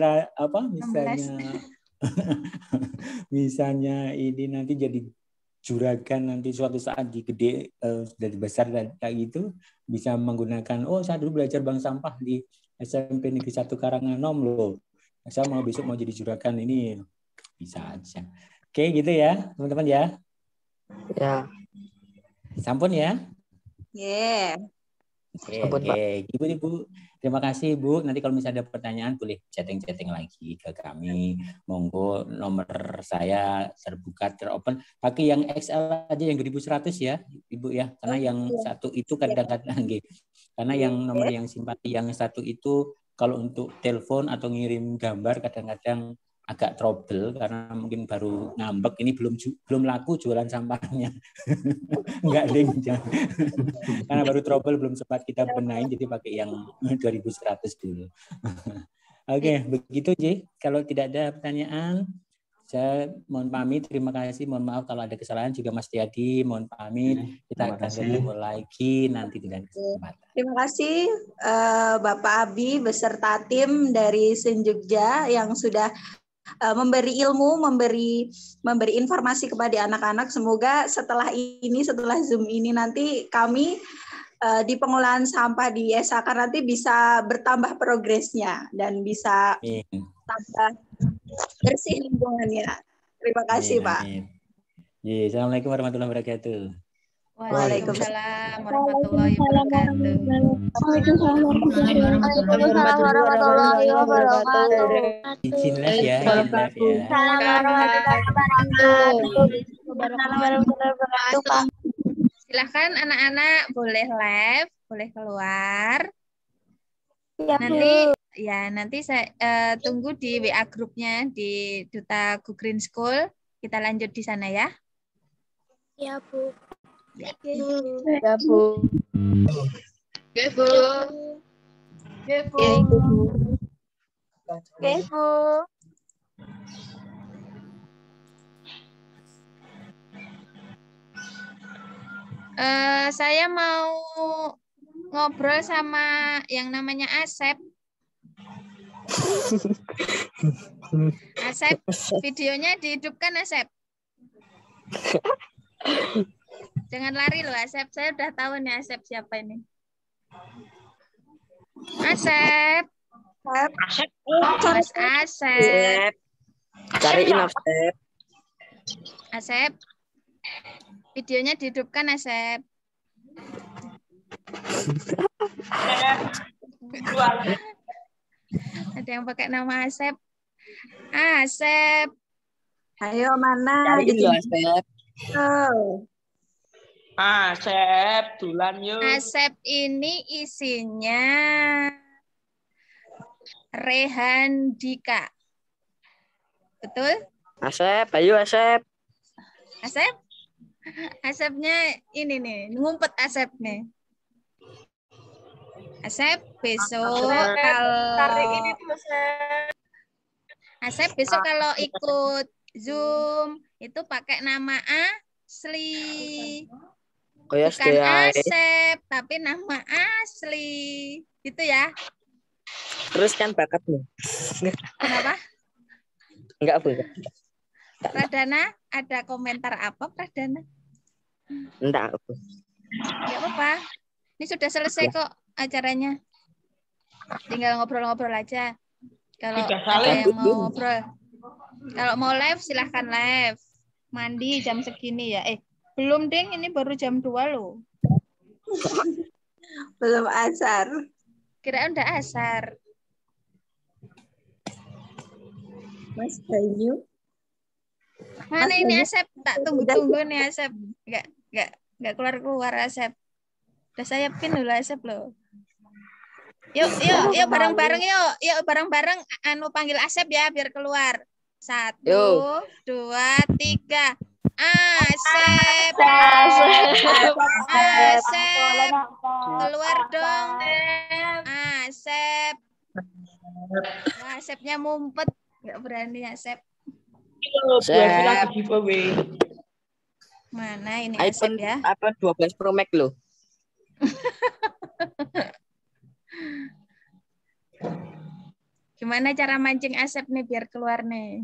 misalnya ini nanti jadi juragan nanti suatu saat gede dari besar kayak gitu bisa menggunakan saya dulu belajar bank sampah di SMP Negeri 1 Karanganom loh. Saya besok mau jadi juragan ini bisa aja. Oke gitu ya teman-teman ya. Ya. Sampun ya. Yeah. Oke. Ibu. Terima kasih Bu. Nanti kalau misalnya ada pertanyaan boleh chatting lagi ke kami. Monggo nomor saya terbuka teropen. Pakai yang XL aja yang 2100 ya, Ibu ya. Karena yang satu itu kadang-kadang karena yang nomor yang simpati yang satu itu kalau untuk telepon atau ngirim gambar kadang-kadang agak trouble karena mungkin baru ngambek ini belum laku jualan sampahnya. Enggak ding. Karena baru trouble belum sempat kita benahin jadi pakai yang 2100 dulu. Oke, begitu Ji. Kalau tidak ada pertanyaan saya mohon pamit, terima kasih, mohon maaf kalau ada kesalahan juga Mas Tiadi, mohon pamit. Kita akan ketemu lagi nanti dengan kesempatan. Terima kasih Bapak Abi beserta tim dari SIN Jogja yang sudah memberi ilmu, memberi informasi kepada anak-anak. Semoga setelah Zoom ini nanti kami di pengolahan sampah di SAK nanti bisa bertambah progresnya dan bisa tambah bersih lingkungannya. Terima kasih Pak. Assalamualaikum warahmatullahi wabarakatuh. Waalaikumsalam warahmatullahi wabarakatuh. Waalaikumsalam warahmatullahi wabarakatuh. Izin live ya. Silakan anak-anak boleh live, boleh keluar. Nanti saya tunggu di WA grupnya di Duta Go Green School. Kita lanjut di sana ya. Ya, Bu. Ya, Bu. Ya, Bu. Ya, Bu. Ya, Bu. Saya mau ngobrol sama yang namanya Asep. Asep, videonya dihidupkan Asep. Jangan lari loh Asep, saya udah tahu nih Asep siapa ini. Asep. Mas Asep. Cariin Asep. Asep. Videonya dihidupkan Asep. Ada yang pakai nama Asep. Asep. Ayo mana? Cariin loh Asep. Asep, dulan yuk. Asep ini isinya Rehandika. Betul? Asep, ayo Asep. Asep? Asepnya ini nih, ngumpet Asep nih. Asep besok Asep besok kalau ikut Zoom itu pakai nama asli. Bukan Asep, tapi nama asli. Gitu ya. Terus kan bakatmu. Kenapa? Enggak boleh. Pradana, ada komentar apa Pradana? Enggak. Enggak apa-apa. Ini sudah selesai kok acaranya. Tinggal ngobrol-ngobrol aja. Kalau ada yang mau ngobrol. Kalau mau live silahkan live. Mandi jam segini ya. Belum deng, ini baru jam 2 loh. Belum asar. Kirain udah asar. Mas Bayu. Mana ini Asep? Tak tunggu-tunggu nih Asep. Enggak keluar-keluar Asep. Udah saya pin dulu Asep loh. Yuk bareng-bareng yuk. Yuk bareng-bareng panggil Asep ya biar keluar. 1, 2, 3. Asep. Asep. Keluar dong. Asep. Wah, Asepnya mumpet, nggak berani Asep. Bu Evi lagi giveaway. Mana ini iPhone, Asep ya? iPhone 12 Pro Max loh. Gimana cara mancing Asep nih biar keluar nih?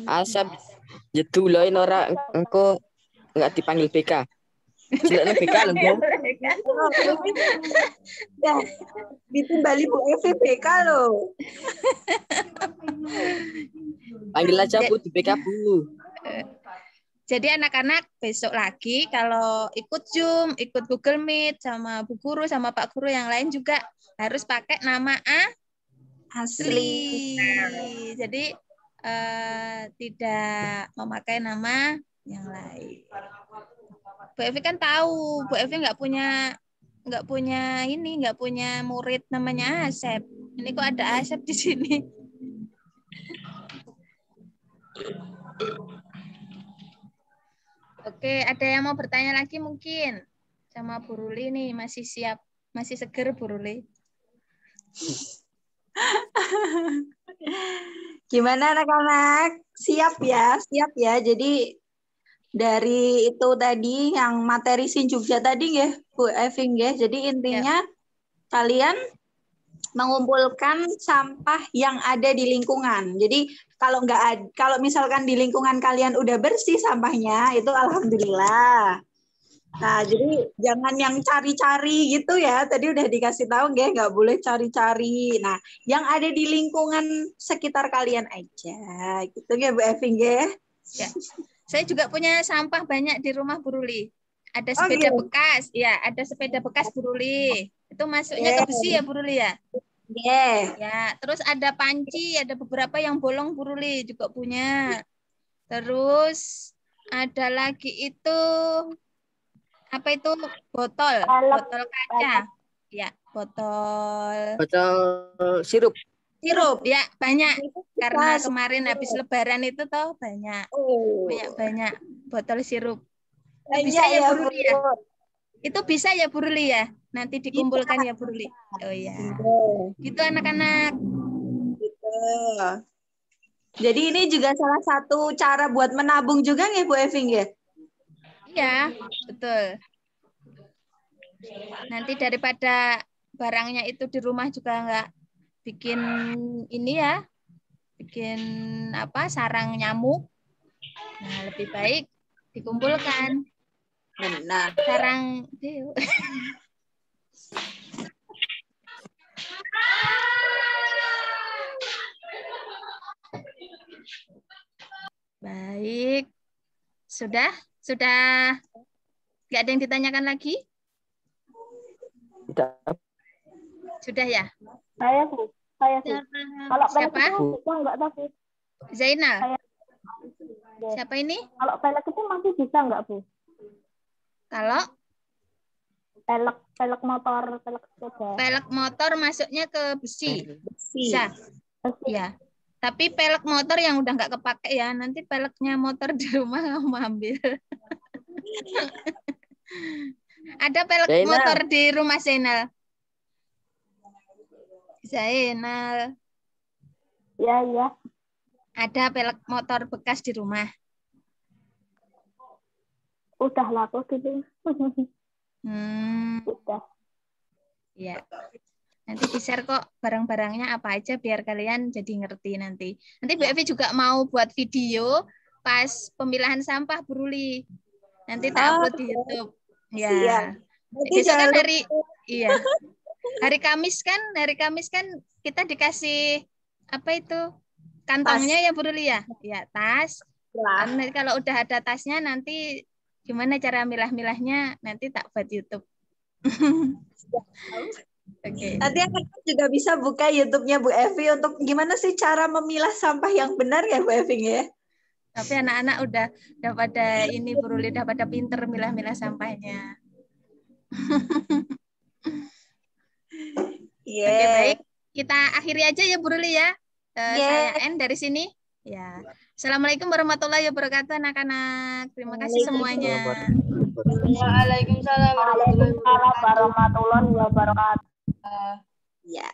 Asap jedulain ora engko nggak dipanggil BK. Jeleknya BK lho, Bang. Ya, ditimbali Bu Evi BK loh. Panggil aja Bu di BK Bu. Jadi anak-anak besok lagi kalau ikut Zoom, ikut Google Meet sama Bu Guru sama Pak Guru yang lain juga harus pakai nama asli. Jadi tidak memakai nama yang lain. Bu Evi kan tahu, Bu Evi nggak punya murid namanya Asep. Ini kok ada Asep di sini? Oke, ada yang mau bertanya lagi mungkin sama Bu Ruli nih, masih siap, masih seger Bu Ruli. Gimana anak-anak? Siap ya, siap ya. Jadi dari itu tadi yang materi Sin Jogja tadi ya, Bu Evi ya. Jadi intinya kalian mengumpulkan sampah yang ada di lingkungan. Jadi kalau misalkan di lingkungan kalian udah bersih sampahnya, itu alhamdulillah. Nah, jadi jangan yang cari-cari gitu ya. Tadi udah dikasih tahu nggak boleh cari-cari. Nah, yang ada di lingkungan sekitar kalian aja, gitu ya Bu Evi ya. Ya. Saya juga punya sampah banyak di rumah Bu Ruli. Ada sepeda bekas, ya, ada sepeda bekas Bu Ruli. Itu masuknya ke besi ya Bu Ruli ya? Ya, terus ada panci, ada beberapa yang bolong Bu Ruli juga punya. Terus ada lagi itu apa itu botol kaca, ya botol sirup ya banyak karena kemarin habis Lebaran itu toh banyak botol sirup. Itu bisa ya Bu Ruli ya? Itu bisa ya Bu Ruli ya? Nanti dikumpulkan ya Bu Ruli. Oh ya, gitu anak-anak. Gitu. Jadi ini juga salah satu cara buat menabung juga nggak Bu Evi ya? Iya, betul. Nanti daripada barangnya itu di rumah juga nggak bikin ini ya, bikin apa sarang nyamuk. Nah, lebih baik dikumpulkan. Benar. Sarang Baik. Sudah nggak ada yang ditanyakan lagi? Sudah ya? Saya Bu. Kalau siapa? Bisa nggak tapi? Zainal. Siapa ini? Kalau pelek itu masih bisa nggak Bu? Kalau pelek motor, pelek sepeda. Pelek motor masuknya ke besi. Bisa. Ya. Tapi pelek motor yang udah nggak kepake ya, nanti peleknya motor di rumah kamu ambil. Ada pelek motor di rumah Zainal? Zainal. Ya. Ada pelek motor bekas di rumah? Udah laku gitu. Udah. Ya. Nanti di-share kok barang-barangnya apa aja biar kalian jadi ngerti nanti. Nanti Bu Evi juga mau buat video pas pemilahan sampah Bu Ruli. Nanti tak upload di YouTube. Ya. Besok kan hari Kamis kan kita dikasih apa itu? Kantongnya ya Bu Ruli ya? Ya, tas. Nanti kalau udah ada tasnya nanti gimana cara milah-milahnya nanti tak buat YouTube. Okay. Nanti anak juga bisa buka YouTube-nya Bu Evi untuk gimana sih cara memilah sampah yang benar ya Bu Evi ya? Tapi anak-anak udah pada ini Bu Ruli udah pada pinter milah-milah sampahnya. Oke, baik. Kita akhiri aja ya Bu Ruli ya. Saya end dari sini. Ya. Assalamualaikum warahmatullahi wabarakatuh anak-anak. Terima kasih semuanya. Waalaikumsalam warahmatullahi wabarakatuh. Ya.